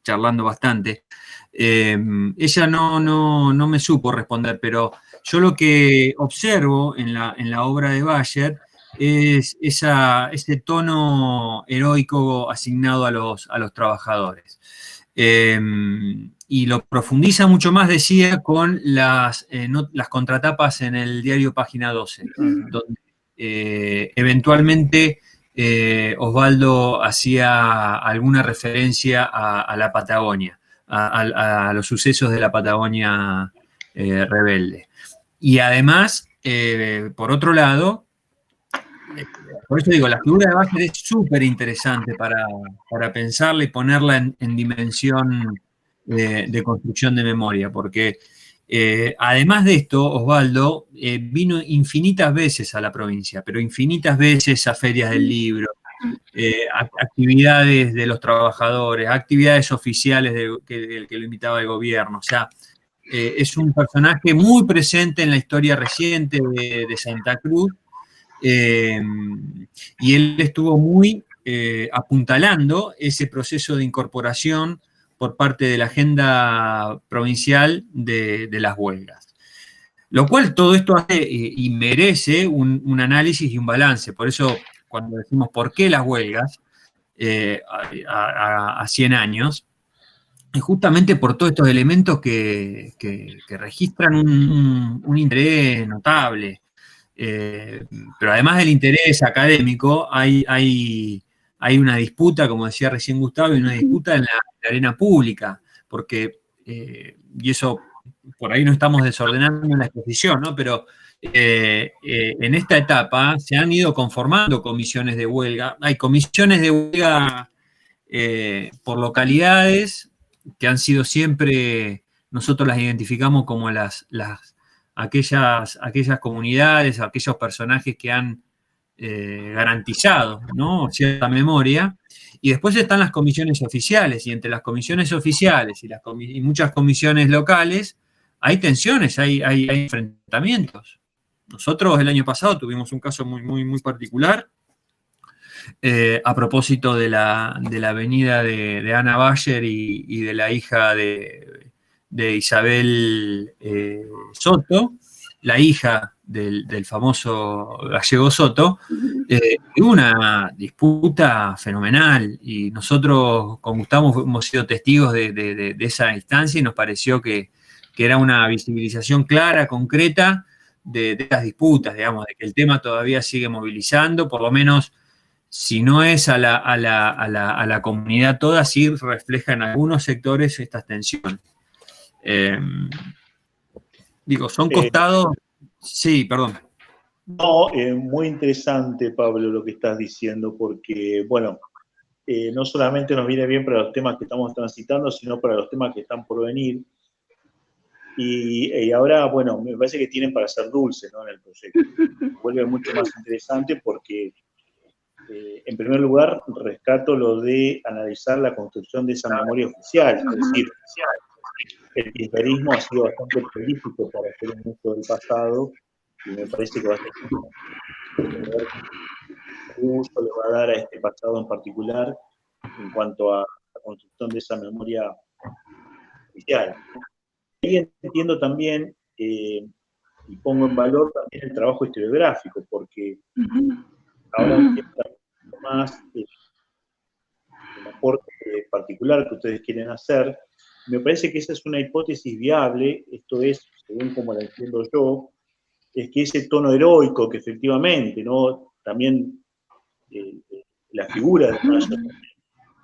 charlando bastante. Ella no me supo responder, pero yo lo que observo en la obra de Bayer es ese tono heroico asignado a los trabajadores. Y lo profundiza mucho más, decía, con las contratapas en el diario Página 12, donde eventualmente Osvaldo hacía alguna referencia a la Patagonia, a los sucesos de la Patagonia rebelde. Y además, por otro lado, por eso digo, la figura de Bayer es súper interesante para pensarla y ponerla en dimensión de construcción de memoria, porque además de esto, Osvaldo vino infinitas veces a la provincia, pero infinitas veces a ferias del libro, actividades de los trabajadores, actividades oficiales que lo invitaba el gobierno. O sea, es un personaje muy presente en la historia reciente de Santa Cruz, y él estuvo muy apuntalando ese proceso de incorporación por parte de la agenda provincial de las huelgas. Lo cual todo esto hace y merece un análisis y un balance. Por eso, cuando decimos por qué las huelgas a 100 años, es justamente por todos estos elementos que registran un interés notable. Pero además del interés académico, hay una disputa, como decía recién Gustavo, y una disputa en la arena pública, porque, y eso por ahí no estamos desordenando en la exposición, ¿no? Pero en esta etapa se han ido conformando comisiones de huelga. Hay comisiones de huelga por localidades que han sido siempre, nosotros las identificamos como aquellas comunidades, aquellos personajes que han garantizado, ¿no?, cierta memoria. Y después están las comisiones oficiales, y entre las comisiones oficiales y muchas comisiones locales hay tensiones, hay enfrentamientos. Nosotros el año pasado tuvimos un caso muy particular a propósito de la avenida de Ana Bayer y de la hija de Isabel Soto, la hija del famoso gallego Soto. Hubo una disputa fenomenal y nosotros con Gustavo hemos sido testigos de esa instancia y nos pareció que era una visibilización clara, concreta de estas disputas, digamos, de que el tema todavía sigue movilizando, por lo menos si no es a la comunidad toda, sí refleja en algunos sectores estas tensiones. Son costados. Sí, perdón. No, muy interesante, Pablo, lo que estás diciendo, porque, bueno, no solamente nos viene bien para los temas que estamos transitando, sino para los temas que están por venir. Y ahora, bueno, me parece que tienen para ser dulce, ¿no?, en el proyecto. Vuelve mucho más interesante porque, en primer lugar, rescato lo de analizar la construcción de esa memoria oficial. Es decir, el kirchnerismo ha sido bastante prolífico para hacer un uso del pasado, y me parece que va a ser un uso le va a dar a este pasado en particular en cuanto a la construcción de esa memoria oficial. ahí entiendo también, y pongo en valor también el trabajo historiográfico, porque ahora entiendo más el aporte particular que ustedes quieren hacer. Me parece que esa es una hipótesis viable, esto es, según como la entiendo yo, es que ese tono heroico que efectivamente, ¿no? También la figura de Maya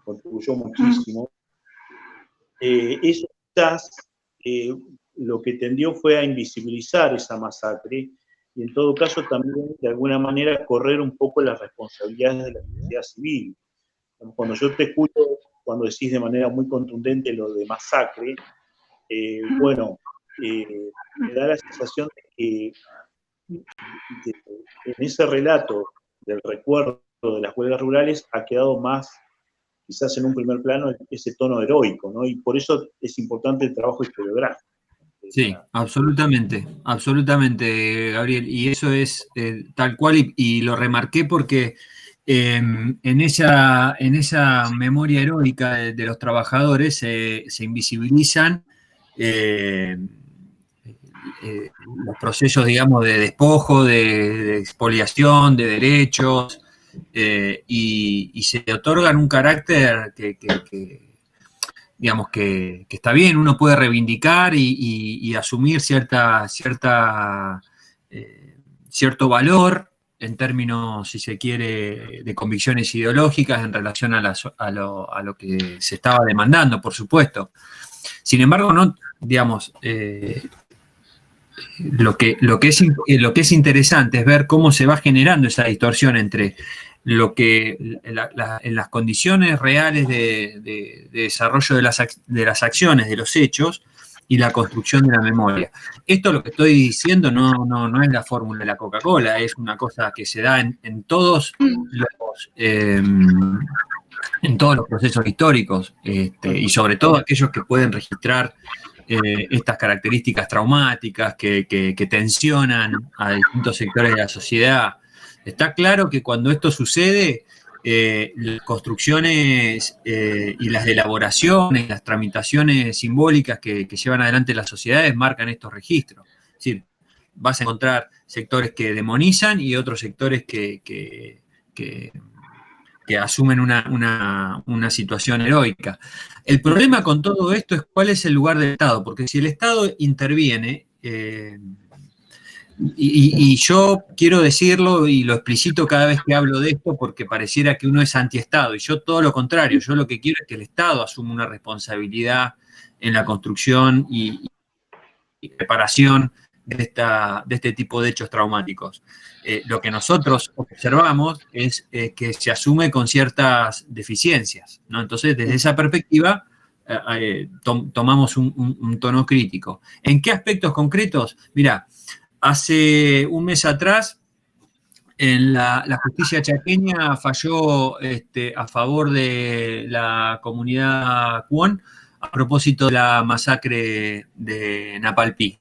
contribuyó muchísimo, eso quizás lo que tendió fue a invisibilizar esa masacre y en todo caso también de alguna manera correr un poco las responsabilidades de la sociedad civil. Cuando yo te escucho, cuando decís de manera muy contundente lo de masacre, bueno, me da la sensación de que en ese relato del recuerdo de las huelgas rurales ha quedado más, quizás en un primer plano, ese tono heroico, ¿no? Y por eso es importante el trabajo historiográfico. Sí, absolutamente, absolutamente, Gabriel. Y eso es tal cual, y lo remarqué porque en esa memoria heroica de los trabajadores se invisibilizan los procesos, digamos, de despojo, de expoliación, de derechos, y se otorgan un carácter digamos que está bien, uno puede reivindicar y asumir cierto valor en términos, si se quiere, de convicciones ideológicas en relación a lo que se estaba demandando, por supuesto. Sin embargo, no, digamos, lo que es interesante es ver cómo se va generando esa distorsión entre lo que en las condiciones reales de desarrollo de las acciones, de los hechos, y la construcción de la memoria. Esto lo que estoy diciendo no es la fórmula de la Coca-Cola, es una cosa que se da en todos los procesos históricos, y sobre todo aquellos que pueden registrar estas características traumáticas que tensionan a distintos sectores de la sociedad. Está claro que cuando esto sucede, las construcciones y las elaboraciones, las tramitaciones simbólicas que llevan adelante las sociedades marcan estos registros. Es decir, vas a encontrar sectores que demonizan y otros sectores que asumen una situación heroica. El problema con todo esto es cuál es el lugar del Estado, porque si el Estado interviene, y yo quiero decirlo y lo explicito cada vez que hablo de esto porque pareciera que uno es anti-Estado, y yo todo lo contrario, yo lo que quiero es que el Estado asuma una responsabilidad en la construcción y preparación de este tipo de hechos traumáticos. Lo que nosotros observamos es que se asume con ciertas deficiencias, ¿no? Entonces, desde esa perspectiva, tomamos un tono crítico. ¿En qué aspectos concretos? Mirá, hace un mes atrás, en la justicia chaqueña falló a favor de la comunidad Cuón a propósito de la masacre de Napalpí.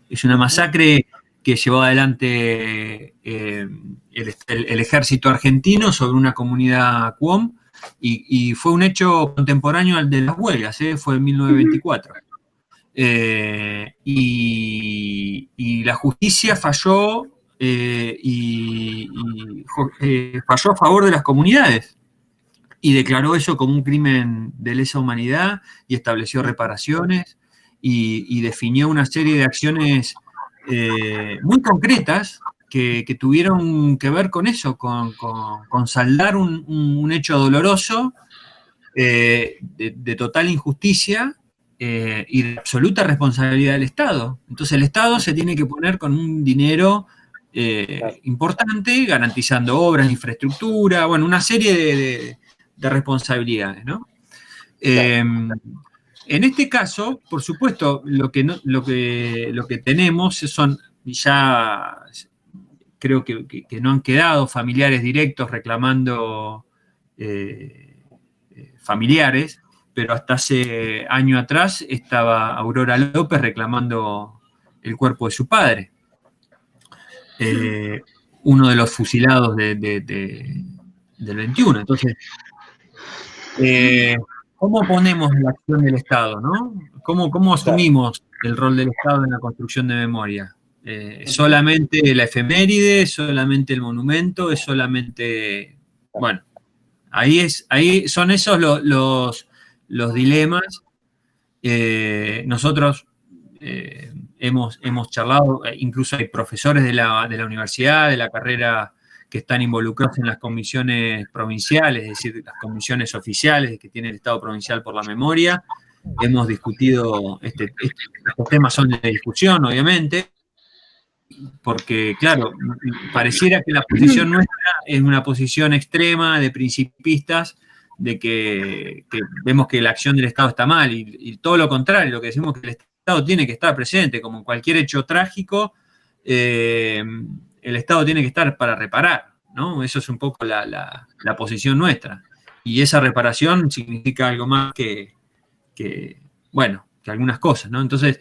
Es una masacre que llevó adelante el ejército argentino sobre una comunidad Cuón y fue un hecho contemporáneo al de las huelgas, fue en 1924. Y la justicia falló falló a favor de las comunidades y declaró eso como un crimen de lesa humanidad y estableció reparaciones y definió una serie de acciones muy concretas que tuvieron que ver con eso, con saldar un hecho doloroso de total injusticia y de absoluta responsabilidad del Estado. Entonces el Estado se tiene que poner con un dinero importante, garantizando obras, infraestructura, bueno, una serie de responsabilidades, ¿no? En este caso, por supuesto, lo que tenemos son, ya creo que no han quedado familiares directos reclamando familiares, pero hasta hace año atrás estaba Aurora López reclamando el cuerpo de su padre, uno de los fusilados del 21. Entonces, ¿cómo ponemos la acción del Estado, no? ¿Cómo asumimos el rol del Estado en la construcción de memoria. Solamente la efeméride, solamente el monumento, es solamente, bueno, ahí son esos los dilemas. Nosotros hemos charlado, incluso hay profesores de la universidad, de la carrera, que están involucrados en las comisiones provinciales, es decir, las comisiones oficiales que tiene el Estado provincial por la memoria. Hemos discutido, estos temas son de discusión, obviamente, porque, claro, pareciera que la posición nuestra es una posición extrema de principistas, de que vemos que la acción del Estado está mal, y todo lo contrario, lo que decimos es que el Estado tiene que estar presente, como en cualquier hecho trágico, el Estado tiene que estar para reparar, ¿no? Eso es un poco la posición nuestra. Y esa reparación significa algo más que algunas cosas, ¿no? Entonces,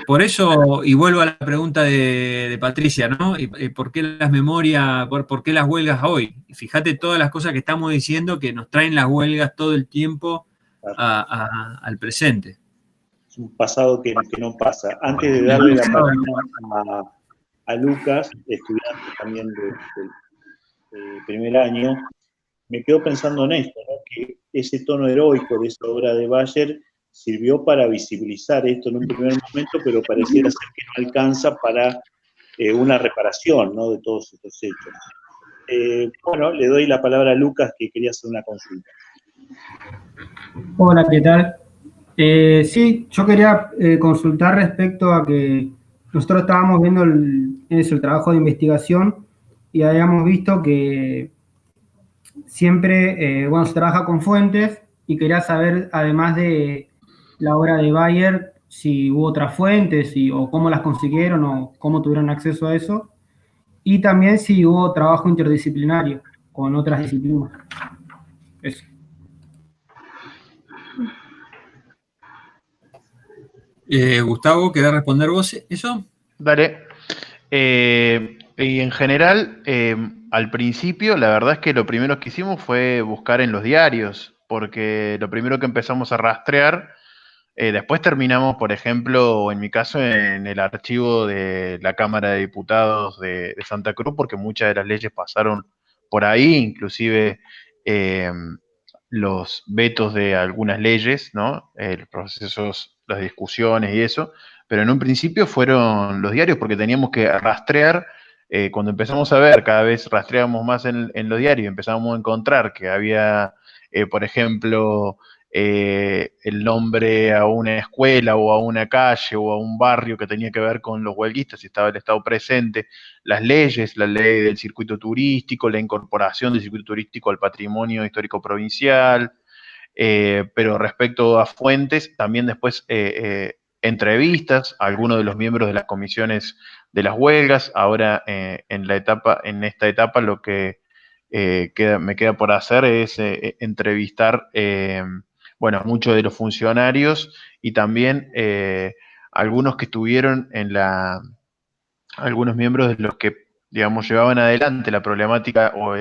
por eso, y vuelvo a la pregunta de Patricia, ¿no? ¿Por qué las memorias, por qué las huelgas hoy? Fíjate todas las cosas que estamos diciendo que nos traen las huelgas todo el tiempo al presente. Es un pasado que no pasa. Antes de darle la palabra a Lucas, estudiante también del primer año, me quedo pensando en esto, ¿no? Que ese tono heroico de esa obra de Bayer sirvió para visibilizar esto en un primer momento, pero pareciera ser que no alcanza para una reparación, ¿no?, de todos estos hechos. Bueno, le doy la palabra a Lucas, que quería hacer una consulta. Hola, ¿qué tal? Sí, yo quería consultar respecto a que nosotros estábamos viendo el trabajo de investigación y habíamos visto que siempre, se trabaja con fuentes, y quería saber, además de la obra de Bayer, si hubo otras fuentes o cómo las consiguieron o cómo tuvieron acceso a eso, y también si hubo trabajo interdisciplinario con otras disciplinas. Eso. Gustavo, ¿querés responder vos eso? Dale. Y en general, al principio, la verdad es que lo primero que hicimos fue buscar en los diarios, porque lo primero que empezamos a rastrear, después terminamos, por ejemplo, en mi caso, en el archivo de la Cámara de Diputados de Santa Cruz, porque muchas de las leyes pasaron por ahí, inclusive los vetos de algunas leyes, ¿no? Los procesos, las discusiones y eso, pero en un principio fueron los diarios, porque teníamos que rastrear. Cuando empezamos a ver, cada vez rastreábamos más en los diarios, empezamos a encontrar que había, por ejemplo, el nombre a una escuela o a una calle o a un barrio que tenía que ver con los huelguistas, y estaba el Estado presente, las leyes, la ley del circuito turístico, la incorporación del circuito turístico al patrimonio histórico provincial, pero respecto a fuentes, también después entrevistas a algunos de los miembros de las comisiones de las huelgas. Ahora en esta etapa lo que me queda por hacer es entrevistar a muchos de los funcionarios, y también algunos que estuvieron algunos miembros de los que, digamos, llevaban adelante la problemática o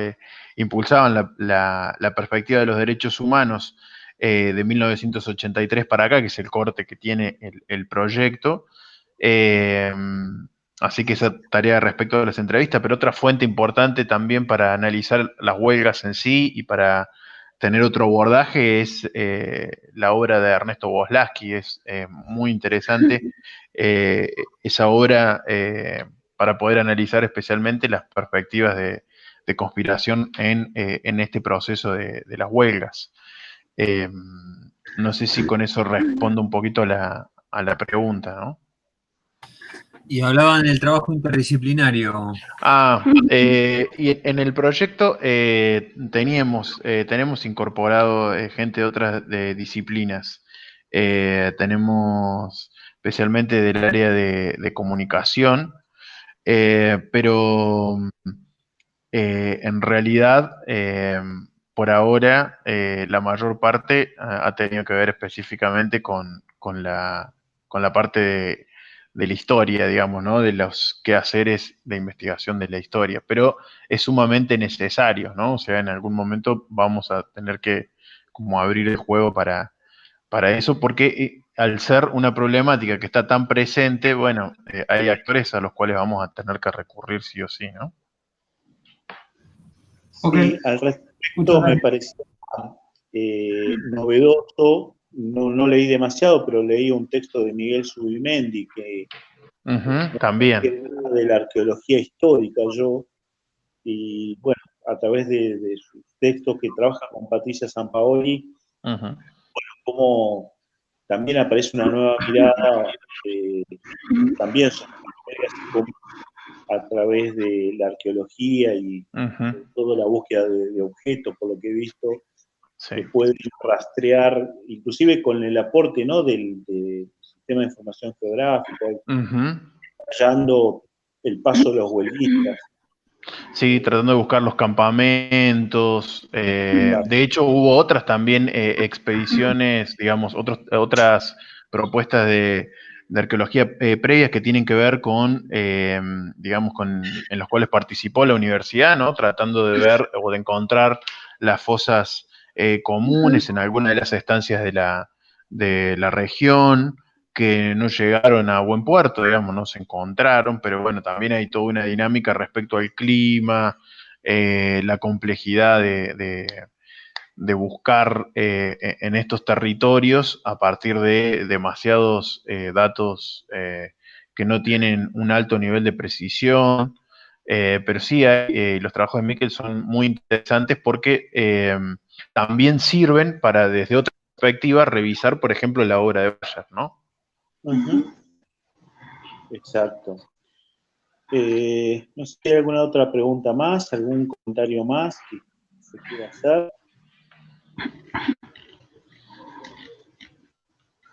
impulsaban la perspectiva de los derechos humanos de 1983 para acá, que es el corte que tiene el proyecto. Así que esa tarea respecto de las entrevistas, pero otra fuente importante también para analizar las huelgas en sí y para tener otro abordaje es la obra de Ernesto Boslaski. Es muy interesante esa obra para poder analizar especialmente las perspectivas de conspiración en este proceso de las huelgas. No sé si con eso respondo un poquito a la pregunta, ¿no? Y hablaban del trabajo interdisciplinario. Y en el proyecto tenemos incorporado gente de otras disciplinas. Tenemos especialmente del área de comunicación, pero en realidad, por ahora, la mayor parte ha tenido que ver específicamente con la parte de la historia, digamos, ¿no? De los quehaceres de investigación de la historia, pero es sumamente necesario, ¿no? O sea, en algún momento vamos a tener que como abrir el juego para eso, porque al ser una problemática que está tan presente, bueno, hay actores a los cuales vamos a tener que recurrir sí o sí, ¿no? Ok. Sí, al Muchas respecto me gracias. pareció novedoso, no leí demasiado, pero leí un texto de Miguel Subimendi que También. de la arqueología histórica y bueno, a través de sus textos que trabaja con Patricia Sampaoli, como también aparece una nueva mirada, también sobre a través de la arqueología y toda la búsqueda de objetos, por lo que he visto, Sí. que pueden rastrear, inclusive con el aporte, ¿no?, del sistema de información geográfica, hallando el paso de los huelguistas. Sí, tratando de buscar los campamentos. Claro. De hecho, hubo otras también expediciones, digamos, otras propuestas de arqueología previas que tienen que ver con, digamos, en los cuales participó la universidad, ¿no? Tratando de ver o de encontrar las fosas comunes en alguna de las estancias de la región, que no llegaron a buen puerto, digamos, no se encontraron, pero bueno, también hay toda una dinámica respecto al clima, la complejidad de buscar en estos territorios a partir de demasiados datos que no tienen un alto nivel de precisión. Pero sí, los trabajos de Miquel son muy interesantes porque también sirven para, desde otra perspectiva, revisar, por ejemplo, la obra de Bayer, ¿no? Exacto. No sé si hay alguna otra pregunta más, algún comentario más que se quiera hacer.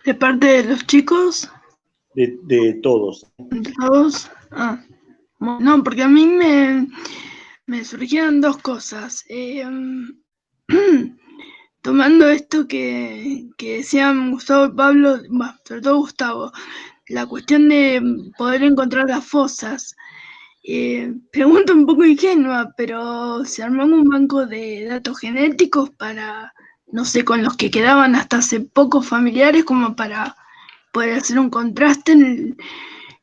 ¿De parte de los chicos? De todos. ¿De todos? Ah, no, porque a mí me surgieron dos cosas. Tomando esto que decían Gustavo y Pablo, bueno, sobre todo Gustavo, la cuestión de poder encontrar las fosas. Pregunta un poco ingenua, pero ¿se armó un banco de datos genéticos para, no sé, con los que quedaban hasta hace poco familiares, como para poder hacer un contraste en el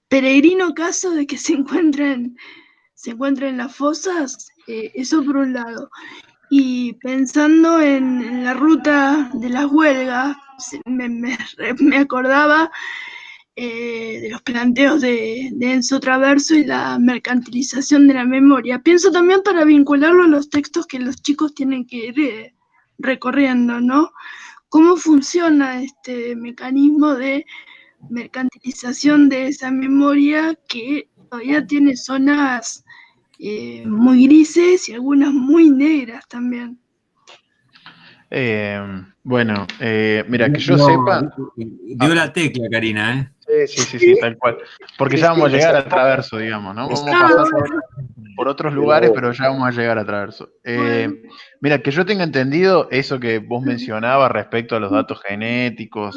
peregrino caso de que se encuentren las fosas? Eso por un lado. Y pensando en la ruta de las huelgas, me acordaba de los planteos de Enzo Traverso y la mercantilización de la memoria. Pienso también para vincularlo a los textos que los chicos tienen que ir recorriendo, ¿no? ¿Cómo funciona este mecanismo de mercantilización de esa memoria que todavía tiene zonas muy grises y algunas muy negras también? Bueno, mira, que yo sepa. Dio la tecla, Karina, ¿eh? Sí, tal cual. Porque ya vamos a llegar a Traverso, digamos, ¿no? Vamos a pasar por otros lugares, pero ya vamos a llegar a Traverso. Mira, que yo tenga entendido eso que vos mencionabas respecto a los datos genéticos,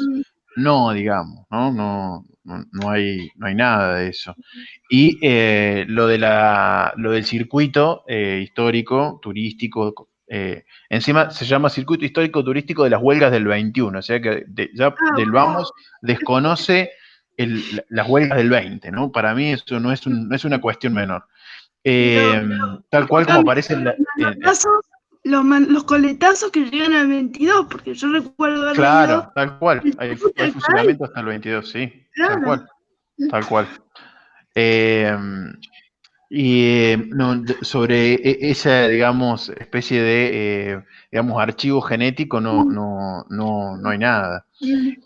no, digamos, ¿no? No hay nada de eso. Y lo del circuito histórico, turístico, encima se llama Circuito Histórico Turístico de las Huelgas del 21, o sea que ya del vamos desconoce las huelgas del 20, ¿no? Para mí eso no es una cuestión menor. Tal cual como aparece en los coletazos que llegan al 22, porque yo recuerdo haber claro, leído. tal cual. Hay fusilamiento hasta el 22, sí. Claro. Tal cual. Y sobre esa, digamos, especie de, digamos, archivo genético no hay nada.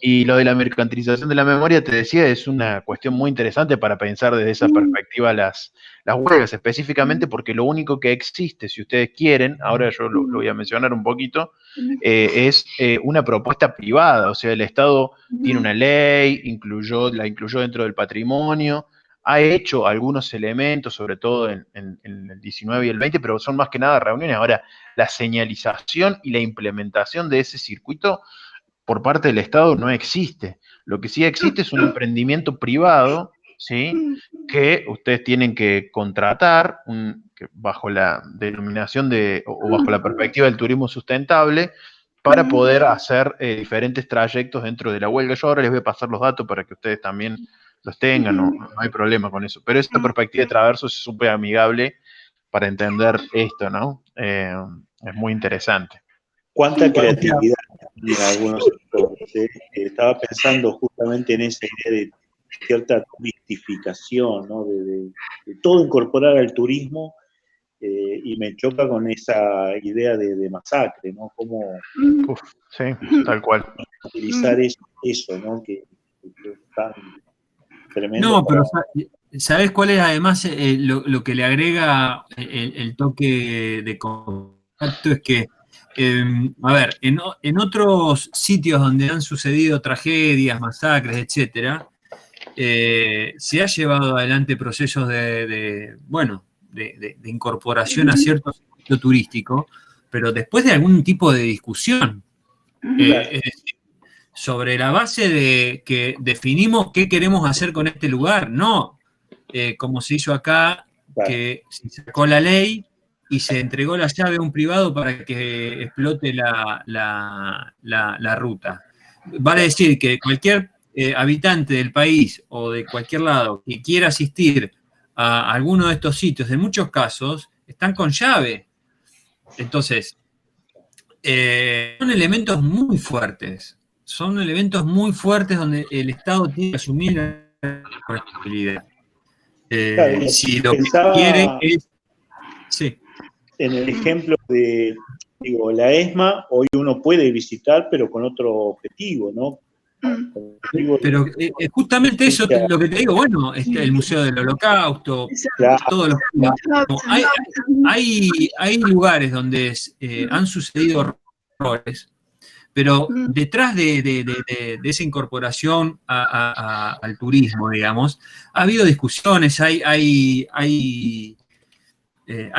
Y lo de la mercantilización de la memoria, te decía, es una cuestión muy interesante para pensar desde esa perspectiva las huelgas, específicamente porque lo único que existe, si ustedes quieren, ahora yo lo voy a mencionar un poquito, es una propuesta privada, o sea, el Estado tiene una ley, la incluyó dentro del patrimonio, ha hecho algunos elementos, sobre todo en el 19 y el 20, pero son más que nada reuniones. Ahora, la señalización y la implementación de ese circuito por parte del Estado no existe. Lo que sí existe es un emprendimiento privado, ¿sí?, que ustedes tienen que contratar bajo la denominación o bajo la perspectiva del turismo sustentable, para poder hacer diferentes trayectos dentro de la huelga. Yo ahora les voy a pasar los datos para que ustedes también los tengan, no hay problema con eso. Pero esta perspectiva de traversos es súper amigable para entender esto, ¿no? Es muy interesante. Cuánta creatividad en algunos sectores. Estaba pensando justamente en esa idea de cierta turistificación, ¿no? De todo incorporar al turismo, y me choca con esa idea de masacre, ¿no? Cómo Sí, tal cual. utilizar eso, ¿no? Que es tan tremendo. No, pero ¿sabés cuál es además lo que le agrega el toque de contacto? Es que, a ver, en otros sitios donde han sucedido tragedias, masacres, etcétera, se ha llevado adelante procesos de incorporación a cierto circuito turístico, pero después de algún tipo de discusión. Es decir, sobre la base de que definimos qué queremos hacer con este lugar, no como se hizo acá, que se sacó la ley y se entregó la llave a un privado para que explote la ruta. Vale decir que cualquier habitante del país o de cualquier lado que quiera asistir a alguno de estos sitios, en muchos casos, están con llave. Entonces, son elementos muy fuertes. Son elementos muy fuertes donde el Estado tiene que asumir la responsabilidad. Claro, si lo que pensaba quiere es... Sí. en el ejemplo de, digo, la ESMA, hoy uno puede visitar, pero con otro objetivo, ¿no? Pero justamente eso es lo que te digo, bueno, el Museo del Holocausto, todos los... Hay lugares donde han sucedido horrores, pero detrás de esa incorporación al turismo, digamos, ha habido discusiones, hay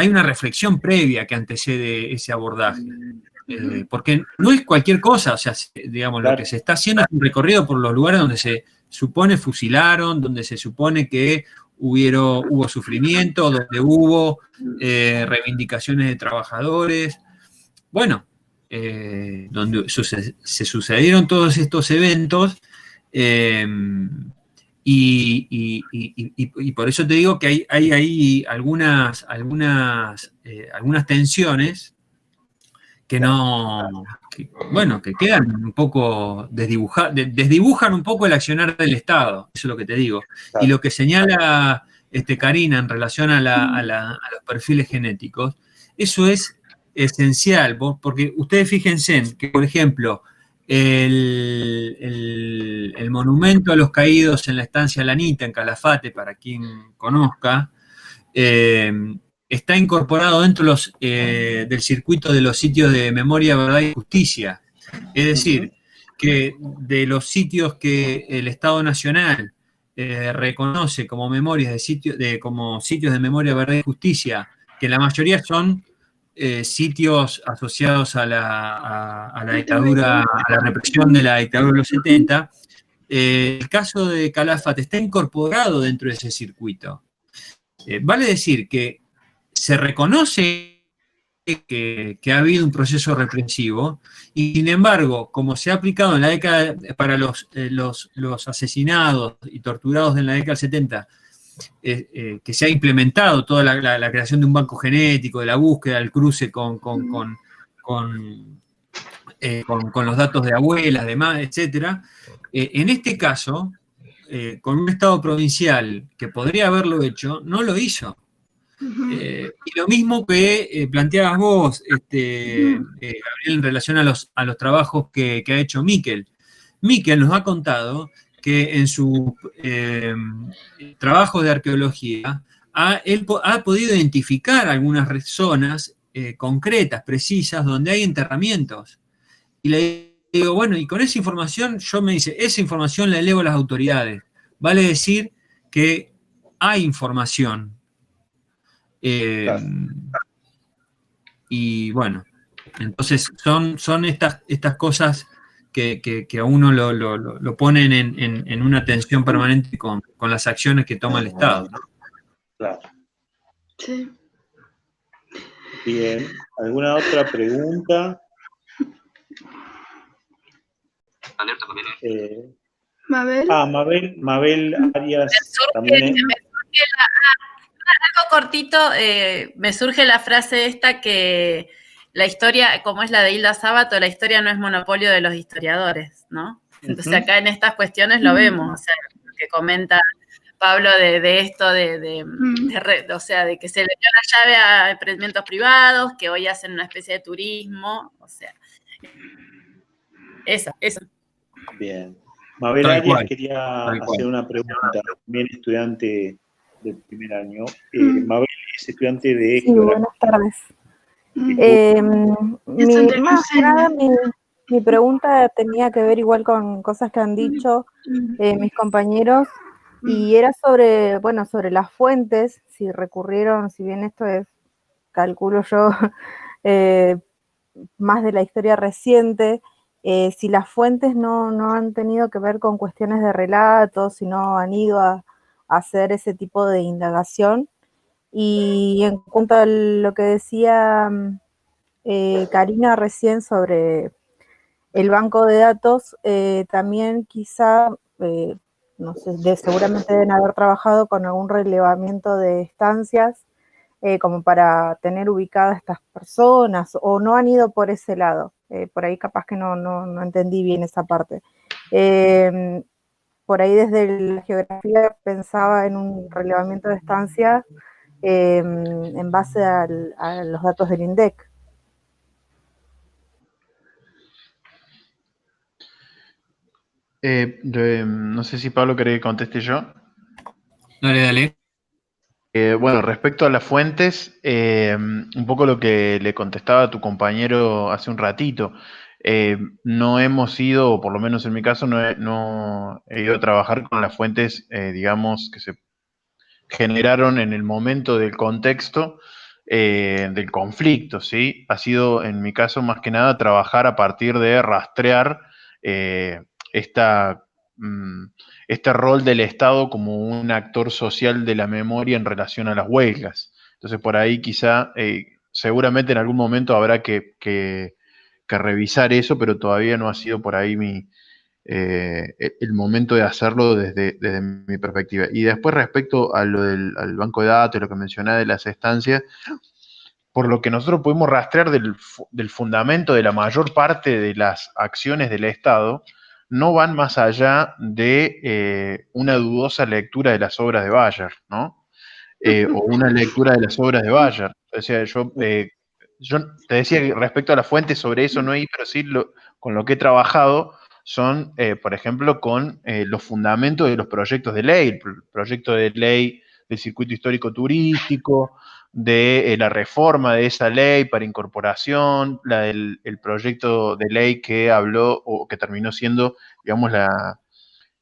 una reflexión previa que antecede ese abordaje. Porque no es cualquier cosa, o sea, digamos, lo que se está haciendo es un recorrido por los lugares donde se supone fusilaron, donde se supone que hubo sufrimiento, donde hubo reivindicaciones de trabajadores, bueno, donde se sucedieron todos estos eventos, y por eso te digo que hay ahí algunas tensiones que que quedan un poco desdibujan un poco el accionar del Estado, eso es lo que te digo. Y lo que señala Karina en relación a los perfiles genéticos, eso es esencial, porque ustedes fíjense en que, por ejemplo, el monumento a los caídos en la estancia Lanita, en Calafate, para quien conozca, está incorporado dentro del circuito de los sitios de memoria, verdad y justicia. Es decir, que de los sitios que el Estado Nacional reconoce como memorias como sitios de memoria, verdad y justicia, que la mayoría son sitios asociados a la dictadura, a la represión de la dictadura de los 70, el caso de Calafate está incorporado dentro de ese circuito. Vale decir que se reconoce que ha habido un proceso represivo y, sin embargo, como se ha aplicado en la década para los asesinados y torturados en la década del 70, que se ha implementado toda la creación de un banco genético, de la búsqueda, el cruce con los datos de abuelas, demás, etcétera. En este caso, con un Estado provincial que podría haberlo hecho, no lo hizo. Y lo mismo que planteabas vos, Gabriel, en relación a los trabajos que ha hecho Miquel. Miquel nos ha contado que en su trabajo de arqueología él ha podido identificar algunas zonas concretas, precisas, donde hay enterramientos. Y le digo, bueno, y con esa información, esa información la elevo a las autoridades. Vale decir que hay información. Y bueno, entonces son estas cosas que a uno lo ponen en una tensión permanente con las acciones que toma el Estado, ¿no? Claro. Sí. Bien. ¿Alguna otra pregunta? Mabel. Mabel Arias Me también. surge algo cortito, me surge la frase esta que la historia, como es la de Hilda Sábato, la historia no es monopolio de los historiadores, ¿no? Entonces acá en estas cuestiones lo vemos, o sea, lo que comenta Pablo de esto, o sea, de que se le dio la llave a emprendimientos privados, que hoy hacen una especie de turismo, o sea, eso. Bien. Mabel Tal Arias cual, quería tal cual. hacer una pregunta, también estudiante del primer año. Mm. Mabel es estudiante de Sí, geografía. buenas tardes. Santa Más que Cruceña. nada, mi pregunta tenía que ver igual con cosas que han dicho mis compañeros, y era sobre, bueno, sobre las fuentes, si recurrieron, si bien esto es, calculo yo, más de la historia reciente, si las fuentes no han tenido que ver con cuestiones de relatos, si no han ido a hacer ese tipo de indagación. Y en cuanto a lo que decía Karina recién sobre el banco de datos, también quizá, no sé, seguramente deben haber trabajado con algún relevamiento de estancias, como para tener ubicadas estas personas, o no han ido por ese lado. Por ahí capaz que no entendí bien esa parte. Por ahí desde la geografía pensaba en un relevamiento de estancias en base a los datos del INDEC. No sé si Pablo quiere que conteste yo. Dale. Bueno, respecto a las fuentes, un poco lo que le contestaba a tu compañero hace un ratito. No hemos ido, o por lo menos en mi caso, no he ido a trabajar con las fuentes, digamos, que se generaron en el momento del contexto del conflicto, ¿sí? Ha sido, en mi caso, más que nada, trabajar a partir de rastrear esta este rol del Estado como un actor social de la memoria en relación a las huelgas. Entonces, por ahí quizá, seguramente en algún momento habrá que revisar eso, pero todavía no ha sido por ahí el momento de hacerlo desde mi perspectiva. Y después, respecto a lo al banco de datos, lo que mencionaba de las estancias, por lo que nosotros pudimos rastrear del fundamento de la mayor parte de las acciones del Estado, no van más allá de una dudosa lectura de las obras de Bayer, ¿no? O una lectura de las obras de Bayer. O sea, yo te decía que respecto a las fuentes sobre eso no hay, pero sí con lo que he trabajado son, por ejemplo, con los fundamentos de los proyectos de ley, el proyecto de ley del circuito histórico turístico, de la reforma de esa ley para incorporación, el proyecto de ley que habló o que terminó siendo, digamos,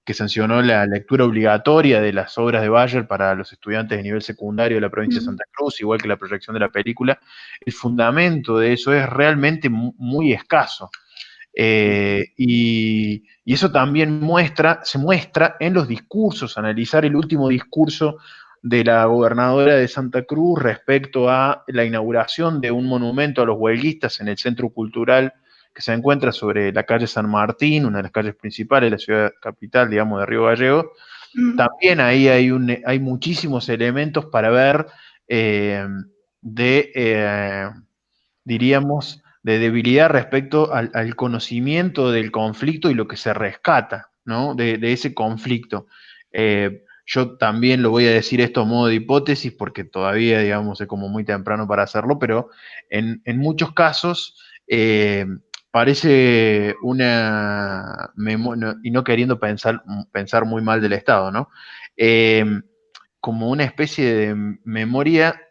que sancionó la lectura obligatoria de las obras de Bayer para los estudiantes de nivel secundario de la provincia de Santa Cruz, igual que la proyección de la película. El fundamento de eso es realmente muy escaso. Y eso también se muestra en los discursos, analizar el último discurso de la gobernadora de Santa Cruz respecto a la inauguración de un monumento a los huelguistas en el Centro Cultural que se encuentra sobre la calle San Martín, una de las calles principales de la ciudad capital, digamos, de Río Gallegos. También ahí hay muchísimos elementos para ver diríamos, de debilidad respecto al conocimiento del conflicto y lo que se rescata, ¿no? De ese conflicto. Yo también lo voy a decir esto a modo de hipótesis porque todavía, digamos, es como muy temprano para hacerlo, pero en muchos casos parece una memoria, y no queriendo pensar muy mal del Estado, ¿no? Como una especie de memoria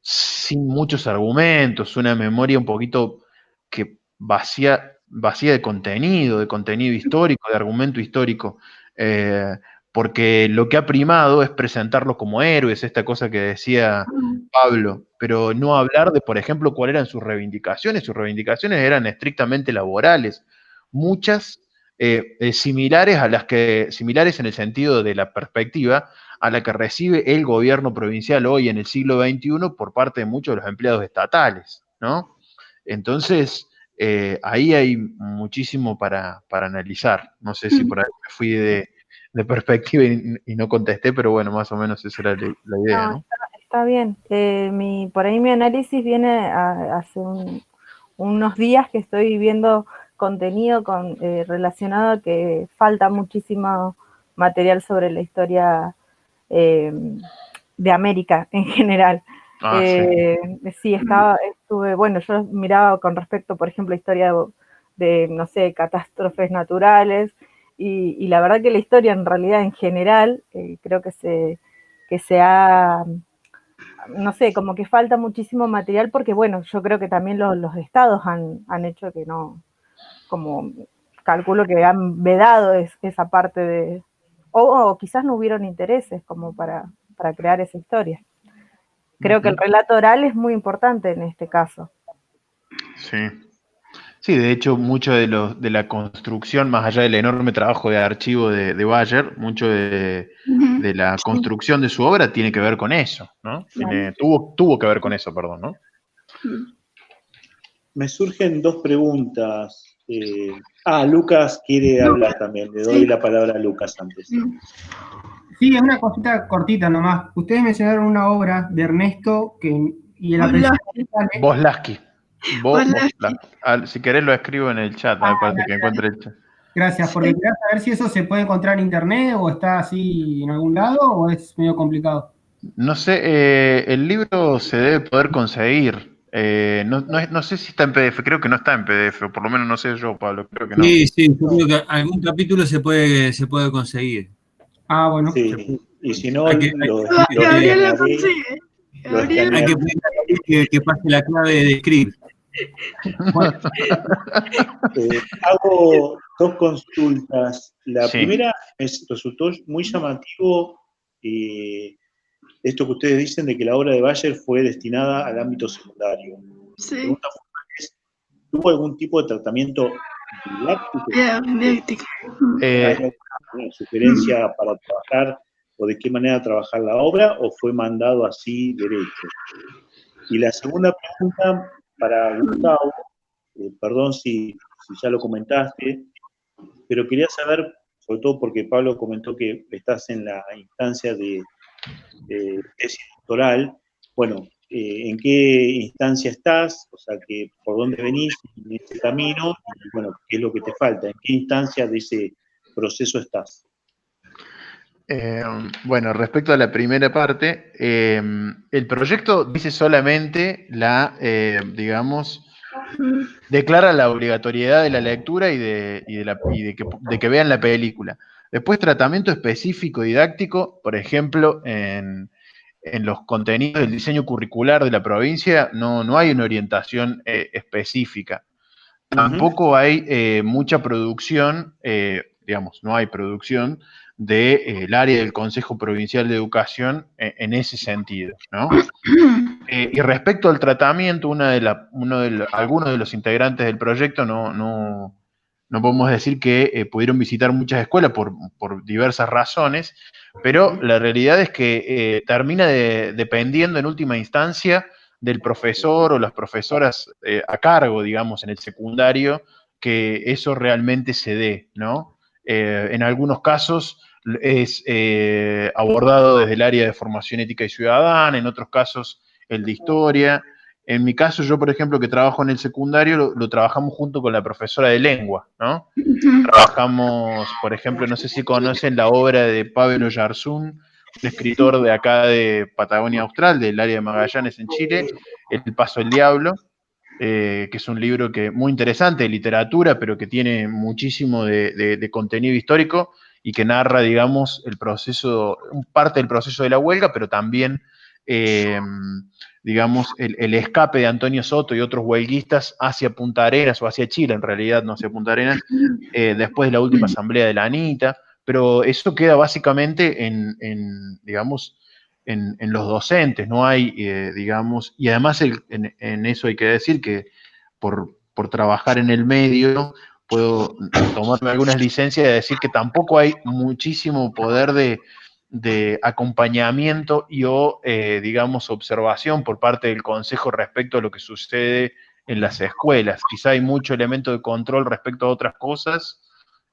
sin muchos argumentos, una memoria un poquito que vacía de contenido histórico, de argumento histórico, porque lo que ha primado es presentarlos como héroes, esta cosa que decía Pablo, pero no hablar de, por ejemplo, cuáles eran sus reivindicaciones eran estrictamente laborales, muchas similares en el sentido de la perspectiva a la que recibe el gobierno provincial hoy en el siglo XXI por parte de muchos de los empleados estatales, ¿no? Entonces, ahí hay muchísimo para analizar. No sé si por ahí me fui de perspectiva y no contesté, pero bueno, más o menos esa era la idea, No, ¿no? está bien. Por ahí mi análisis viene hace unos días que estoy viendo contenido relacionado a que falta muchísimo material sobre la historia de América en general. Ah, sí. Sí, bueno, yo miraba con respecto, por ejemplo, a historia de, no sé, catástrofes naturales, y la verdad que la historia en realidad en general, creo que se ha, no sé, como que falta muchísimo material porque, bueno, yo creo que también los estados han hecho que no, como calculo que han vedado esa parte o quizás no hubieron intereses como para crear esa historia. Creo que el relato oral es muy importante en este caso. Sí. Sí, de hecho, mucho de la construcción, más allá del enorme trabajo de archivo de Bayer, mucho de la construcción de su obra tiene que ver con eso, ¿no? Tuvo que ver con eso, perdón, ¿no? Me surgen dos preguntas. Lucas quiere hablar también. Le doy la palabra a Lucas antes. Sí, es una cosita cortita nomás. Ustedes mencionaron una obra de Ernesto y el apellido Boslaski. Boslaski. Si querés lo escribo en el chat, me parece que encuentre el chat. Gracias, porque quería saber si eso se puede encontrar en internet o está así en algún lado o es medio complicado. No sé, el libro se debe poder conseguir. No sé si está en PDF, creo que no está en PDF, o por lo menos no sé yo, Pablo, creo que no. Sí, yo creo que algún capítulo se puede conseguir. Ah, bueno. Sí, y si no, Gabriel lo consigue. Hay que pedir que pase la clave de script. Bueno, hago dos consultas. La primera resultó muy llamativo esto que ustedes dicen de que la obra de Bayer fue destinada al ámbito secundario. Sí. La pregunta es, ¿tuvo algún tipo de tratamiento didáctico? ¿Hay alguna sugerencia para trabajar o de qué manera trabajar la obra o fue mandado así derecho? Y la segunda pregunta para Gustavo, perdón si ya lo comentaste, pero quería saber, sobre todo porque Pablo comentó que estás en la instancia de tesis doctoral, bueno, ¿en qué instancia estás? O sea, ¿por dónde venís en ese camino? Y bueno, ¿qué es lo que te falta? ¿En qué instancia de ese proceso estás? Bueno, respecto a la primera parte, el proyecto dice solamente digamos, declara la obligatoriedad de la lectura y de que vean la película. Después, tratamiento específico didáctico, por ejemplo, en los contenidos del diseño curricular de la provincia, no hay una orientación específica. Tampoco hay mucha producción, digamos, no hay producción del área del Consejo Provincial de Educación en ese sentido, ¿no? Y respecto al tratamiento, algunos de los integrantes del proyecto no podemos decir que pudieron visitar muchas escuelas por diversas razones, pero la realidad es que termina dependiendo en última instancia del profesor o las profesoras a cargo, digamos, en el secundario, que eso realmente se dé, ¿no? En algunos casos es abordado desde el área de formación ética y ciudadana, en otros casos el de historia. En mi caso, yo, por ejemplo, que trabajo en el secundario, lo trabajamos junto con la profesora de lengua, ¿no? Trabajamos, por ejemplo, no sé si conocen la obra de Pablo Yarzún, un escritor de acá de Patagonia Austral, del área de Magallanes en Chile, El Paso del Diablo, que es un libro muy interesante de literatura, pero que tiene muchísimo de contenido histórico y que narra, digamos, parte del proceso de la huelga, pero también digamos, el escape de Antonio Soto y otros huelguistas hacia Punta Arenas, o hacia Chile, en realidad, no hacia Punta Arenas, después de la última asamblea de la ANITA, pero eso queda básicamente digamos, en los docentes, no hay, digamos, y además en eso hay que decir que por trabajar en el medio, puedo tomarme algunas licencias de decir que tampoco hay muchísimo poder de acompañamiento digamos, observación por parte del Consejo respecto a lo que sucede las escuelas. Quizá hay mucho elemento de control respecto a otras cosas,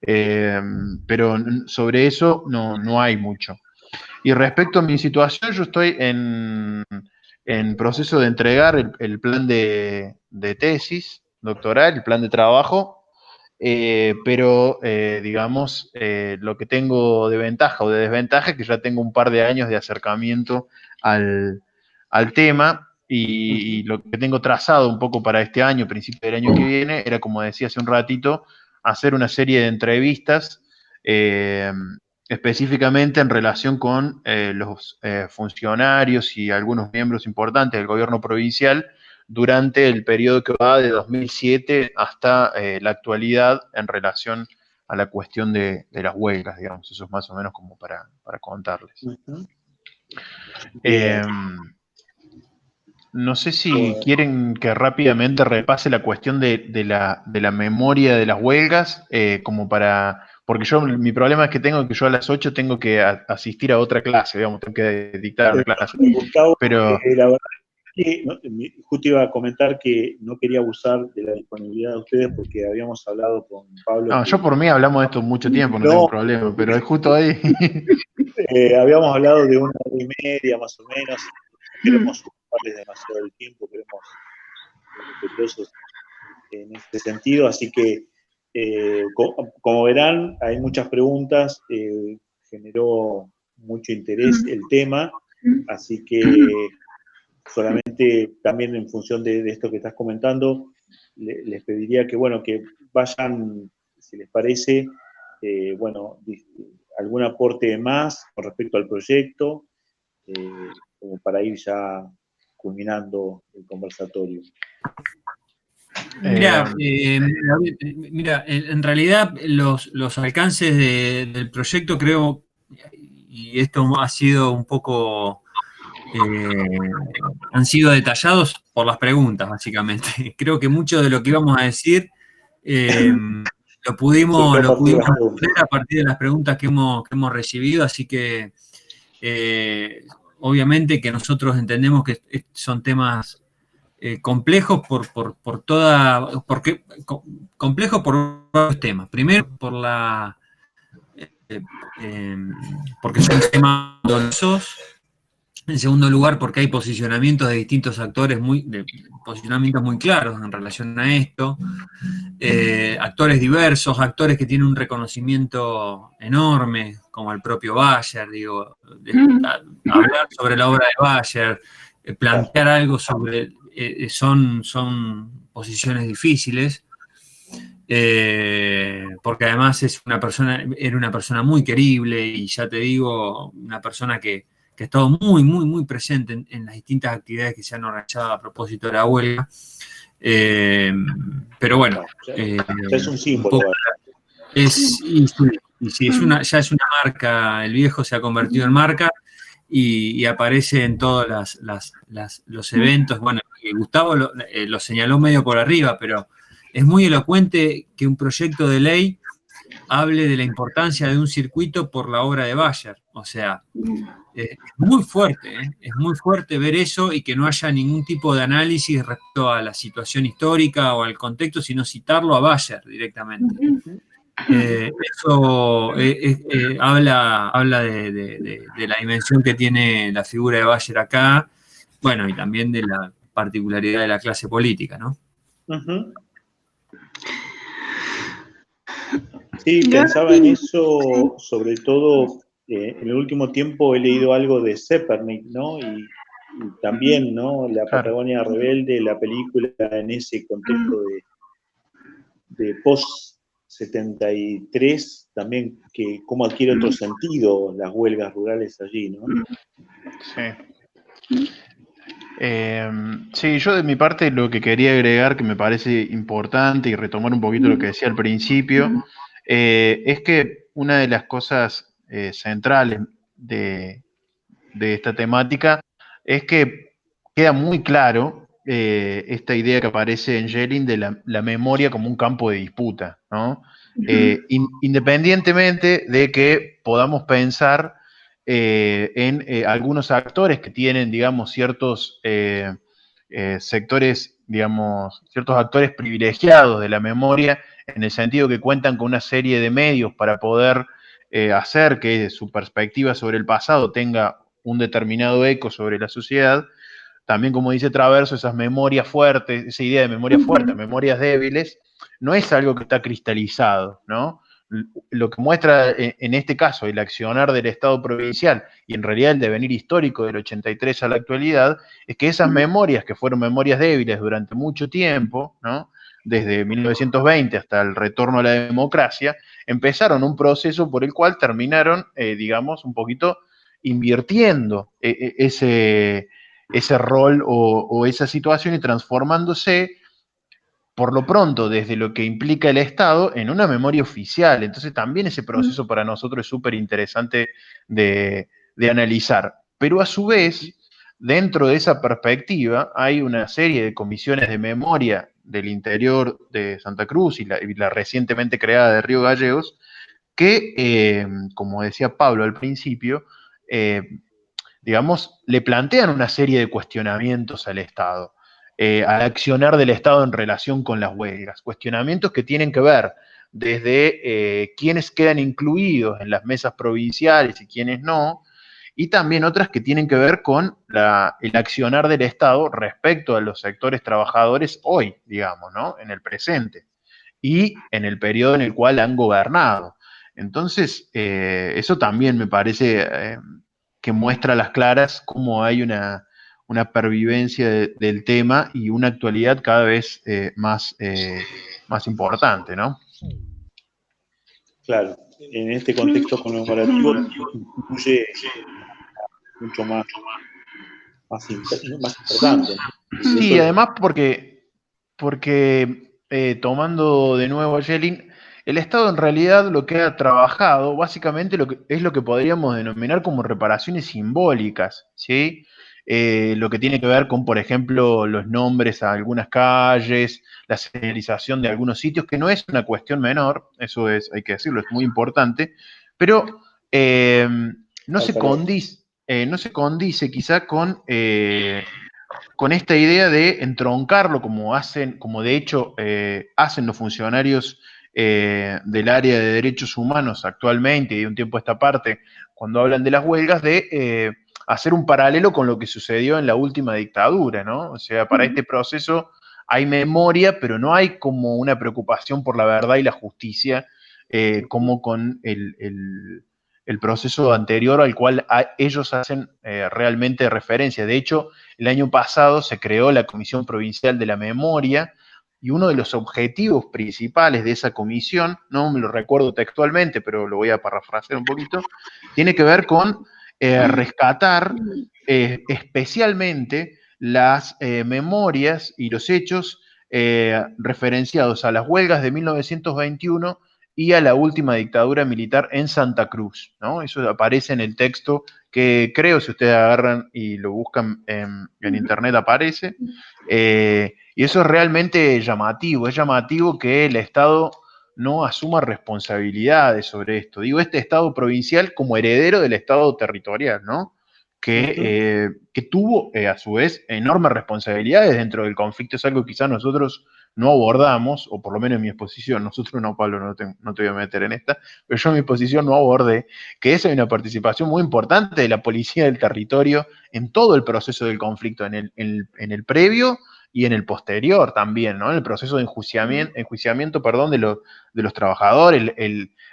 pero sobre eso no hay mucho. Y respecto a mi situación, yo estoy en proceso de entregar el plan de tesis doctoral, el plan de trabajo, pero digamos, lo que tengo de ventaja o de desventaja es que ya tengo un par de años de acercamiento al tema, y lo que tengo trazado un poco para este año, principio del año que viene, era, como decía hace un ratito, hacer una serie de entrevistas específicamente en relación con los funcionarios y algunos miembros importantes del gobierno provincial durante el periodo que va de 2007 hasta la actualidad en relación a la cuestión de las huelgas, digamos. Eso es más o menos como para contarles. No sé si quieren que rápidamente repase la cuestión de la memoria de las huelgas, como para... Porque mi problema es que yo a las 8 tengo que asistir a otra clase, digamos, tengo que dictar una clase. Gustavo, Pero... la verdad que justo iba a comentar que no quería abusar de la disponibilidad de ustedes porque habíamos hablado con Pablo. No, yo por mí hablamos de esto mucho tiempo, no tengo problema, pero es justo ahí. Habíamos hablado de 1 hora y media más o menos. No queremos ocuparles demasiado el tiempo, queremos ser respetuosos en este sentido, así que como verán, hay muchas preguntas, generó mucho interés el tema, así que solamente también en función de esto que estás comentando, les pediría que, bueno, que vayan, si les parece, bueno, algún aporte más con respecto al proyecto, como para ir ya culminando el conversatorio. Mira, en realidad los alcances del proyecto, creo, y esto ha sido un poco, han sido detallados por las preguntas, básicamente. Creo que mucho de lo que íbamos a decir lo pudimos responder a partir de las preguntas que hemos recibido, así que obviamente que nosotros entendemos que son temas complejos complejos por varios temas. Primero, porque son temas dolorosos. En segundo lugar, porque hay posicionamientos de distintos actores, posicionamientos muy claros en relación a esto. Actores diversos, actores que tienen un reconocimiento enorme, como el propio Bayer, hablar sobre la obra de Bayer, plantear algo sobre... son posiciones difíciles, porque además era una persona muy querible, y ya te digo, una persona que ha estado muy, muy, muy presente en las distintas actividades que se han organizado a propósito de la huelga. Pero bueno, es un símbolo. Ya es una marca, el viejo se ha convertido en marca, y aparece en todos los eventos. Bueno, Gustavo lo señaló medio por arriba, pero es muy elocuente que un proyecto de ley hable de la importancia de un circuito por la obra de Bayer. O sea, es muy fuerte ver eso, y que no haya ningún tipo de análisis respecto a la situación histórica o al contexto, sino citarlo a Bayer directamente. Eso habla de la dimensión que tiene la figura de Bayer acá, bueno, y también de la particularidad de la clase política, ¿no? Sí, pensaba en eso, sobre todo en el último tiempo he leído algo de Zepernik, ¿no? Y también, ¿no? La Patagonia Rebelde, la película en ese contexto de post-73, también, que cómo adquiere otro sentido las huelgas rurales allí, ¿no? Sí. Sí, yo de mi parte lo que quería agregar, que me parece importante, y retomar un poquito lo que decía al principio, es que una de las cosas centrales de esta temática es que queda muy claro esta idea que aparece en Schelling de la memoria como un campo de disputa, ¿no? Independientemente de que podamos pensar en algunos actores que tienen, digamos, ciertos sectores digamos, ciertos actores privilegiados de la memoria, en el sentido que cuentan con una serie de medios para poder hacer que su perspectiva sobre el pasado tenga un determinado eco sobre la sociedad. También, como dice Traverso, esas memorias fuertes, esa idea de memoria fuerte, memorias débiles, no es algo que está cristalizado, ¿no? Lo que muestra en este caso el accionar del Estado provincial y en realidad el devenir histórico del 83 a la actualidad, es que esas memorias, que fueron memorias débiles durante mucho tiempo, ¿no? Desde 1920 hasta el retorno a la democracia, empezaron un proceso por el cual terminaron, digamos, un poquito invirtiendo ese rol o esa situación y transformándose, por lo pronto, desde lo que implica el Estado, en una memoria oficial. Entonces también ese proceso para nosotros es súper interesante de analizar. Pero a su vez, dentro de esa perspectiva, hay una serie de comisiones de memoria del interior de Santa Cruz y la recientemente creada de Río Gallegos, que, como decía Pablo al principio, digamos, le plantean una serie de cuestionamientos al Estado, al accionar del Estado en relación con las huelgas. Cuestionamientos que tienen que ver desde quiénes quedan incluidos en las mesas provinciales y quiénes no, y también otras que tienen que ver con el accionar del Estado respecto a los sectores trabajadores hoy, digamos, ¿no? En el presente, y en el periodo en el cual han gobernado. Entonces, eso también me parece que muestra a las claras cómo hay una pervivencia del tema y una actualidad cada vez más importante, ¿no? Claro, en este contexto conmemorativo incluye mucho más importante. Sí, además porque tomando de nuevo a Schelling, el Estado en realidad lo que ha trabajado básicamente es lo que podríamos denominar como reparaciones simbólicas, ¿sí? Lo que tiene que ver con, por ejemplo, los nombres a algunas calles, la señalización de algunos sitios, que no es una cuestión menor, eso es, hay que decirlo, es muy importante, pero no se condice quizá con esta idea de entroncarlo como de hecho hacen los funcionarios del área de derechos humanos actualmente y de un tiempo a esta parte, cuando hablan de las huelgas, de hacer un paralelo con lo que sucedió en la última dictadura, ¿no? O sea, para este proceso hay memoria, pero no hay como una preocupación por la verdad y la justicia, como con el proceso anterior al cual ellos hacen realmente referencia. De hecho, el año pasado se creó la Comisión Provincial de la Memoria y uno de los objetivos principales de esa comisión, no me lo recuerdo textualmente, pero lo voy a parafrasear un poquito, tiene que ver con rescatar especialmente las memorias y los hechos referenciados a las huelgas de 1921 y a la última dictadura militar en Santa Cruz, ¿no? Eso aparece en el texto que creo, si ustedes agarran y lo buscan en internet, aparece. Y eso es realmente llamativo. Es llamativo que el Estado no asuma responsabilidades sobre esto. Digo, este Estado provincial como heredero del Estado territorial, ¿no? Que tuvo, a su vez, enormes responsabilidades dentro del conflicto. Es algo que quizás nosotros no abordamos, o por lo menos en mi exposición, nosotros no, Pablo, no te voy a meter en esta, pero yo en mi exposición no abordé que esa es una participación muy importante de la policía del territorio en todo el proceso del conflicto, en el previo y en el posterior también, ¿no? En el proceso de enjuiciamiento de los trabajadores,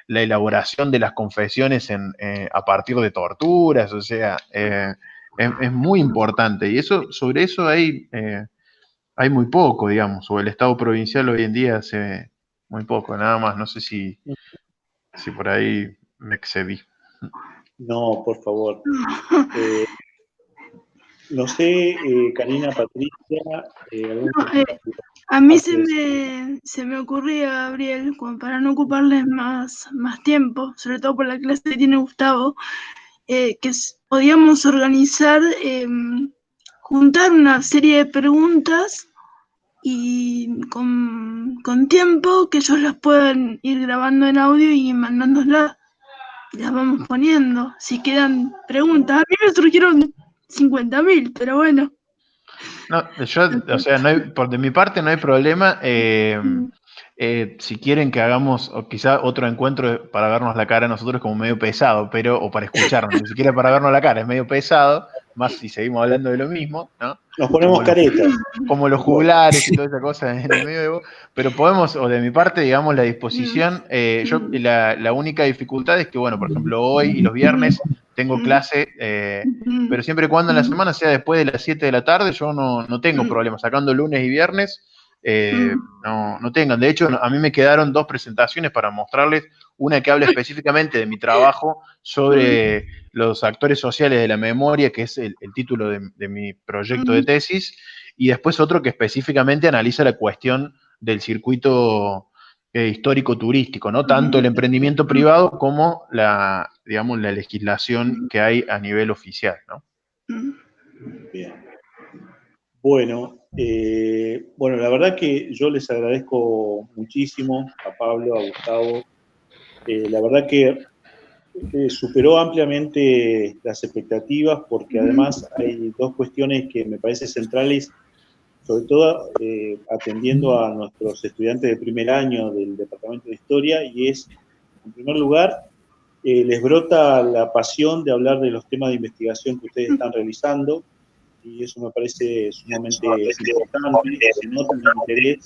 la elaboración de las confesiones a partir de torturas, o sea, es muy importante. Y sobre eso hay muy poco, digamos, o el Estado provincial hoy en día hace muy poco, nada más. No sé si por ahí me excedí. No, por favor. No sé, Karina, Patricia. A mí se me ocurría, Gabriel, como para no ocuparles más tiempo, sobre todo por la clase que tiene Gustavo, que podíamos organizar, juntar una serie de preguntas y con tiempo que ellos las puedan ir grabando en audio y mandándolas. Las vamos poniendo. Si quedan preguntas, a mí me surgieron 50.000, pero bueno. No, yo, o sea, de mi parte no hay problema. Si quieren que hagamos, o quizá otro encuentro para vernos la cara nosotros como medio pesado, o para escucharnos, ni siquiera para vernos la cara, es medio pesado, más si seguimos hablando de lo mismo, ¿no? Nos ponemos caretas. Como los juglares y toda esa cosa en el medio de vos. Pero podemos, o de mi parte, digamos, la disposición. La única dificultad es que, bueno, por ejemplo, hoy y los viernes tengo clase, pero siempre y cuando en la semana sea después de las 7 de la tarde, yo no tengo problemas. Sacando lunes y viernes, no tengan. De hecho, a mí me quedaron 2 presentaciones para mostrarles. Una que habla específicamente de mi trabajo sobre los actores sociales de la memoria, que es el título de mi proyecto de tesis, y después otro que específicamente analiza la cuestión del circuito histórico-turístico, no tanto el emprendimiento privado como la legislación que hay a nivel oficial, ¿no? Bien. Bueno, la verdad que yo les agradezco muchísimo a Pablo, a Gustavo. La verdad que superó ampliamente las expectativas, porque además hay 2 cuestiones que me parecen centrales, sobre todo atendiendo a nuestros estudiantes de primer año del Departamento de Historia, y es, en primer lugar, les brota la pasión de hablar de los temas de investigación que ustedes están realizando, y eso me parece sumamente importante, se nota el interés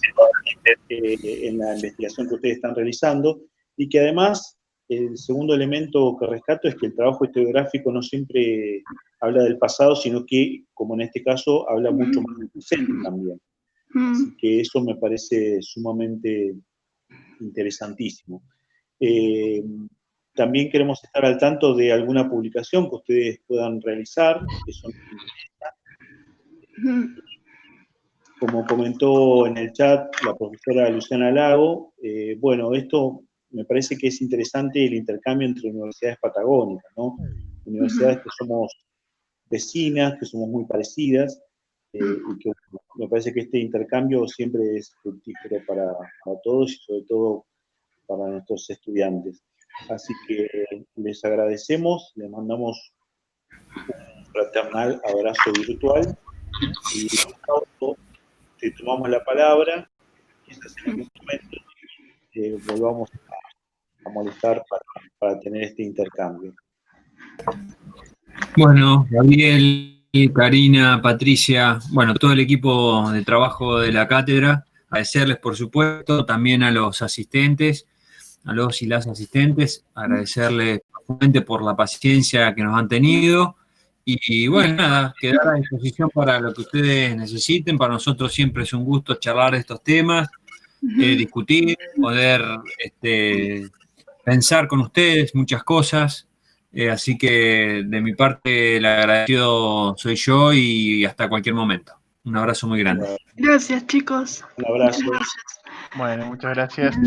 en la investigación que ustedes están realizando, y que además, el segundo elemento que rescato es que el trabajo historiográfico no siempre habla del pasado, sino que, como en este caso, habla mucho más del presente también. Así que eso me parece sumamente interesantísimo. También queremos estar al tanto de alguna publicación que ustedes puedan realizar, que son como comentó en el chat la profesora Luciana Lago, esto me parece que es interesante, el intercambio entre universidades patagónicas, ¿no? Universidades que somos vecinas, que somos muy parecidas, y que me parece que este intercambio siempre es fructífero para todos y sobre todo para nuestros estudiantes. Así que les agradecemos, les mandamos un fraternal abrazo virtual, y te tomamos la palabra, quizás en algún momento volvamos a molestar para tener este intercambio. Bueno, Gabriel, Karina, Patricia, bueno, todo el equipo de trabajo de la cátedra, agradecerles por supuesto, también a los asistentes, a los y las asistentes, agradecerles profundamente por la paciencia que nos han tenido. Y bueno, nada, quedar a disposición para lo que ustedes necesiten. Para nosotros siempre es un gusto charlar de estos temas, discutir, poder pensar con ustedes muchas cosas. Así que de mi parte el agradecido soy yo y hasta cualquier momento. Un abrazo muy grande. Gracias, chicos. Un abrazo. Muchas gracias. Bueno, muchas gracias.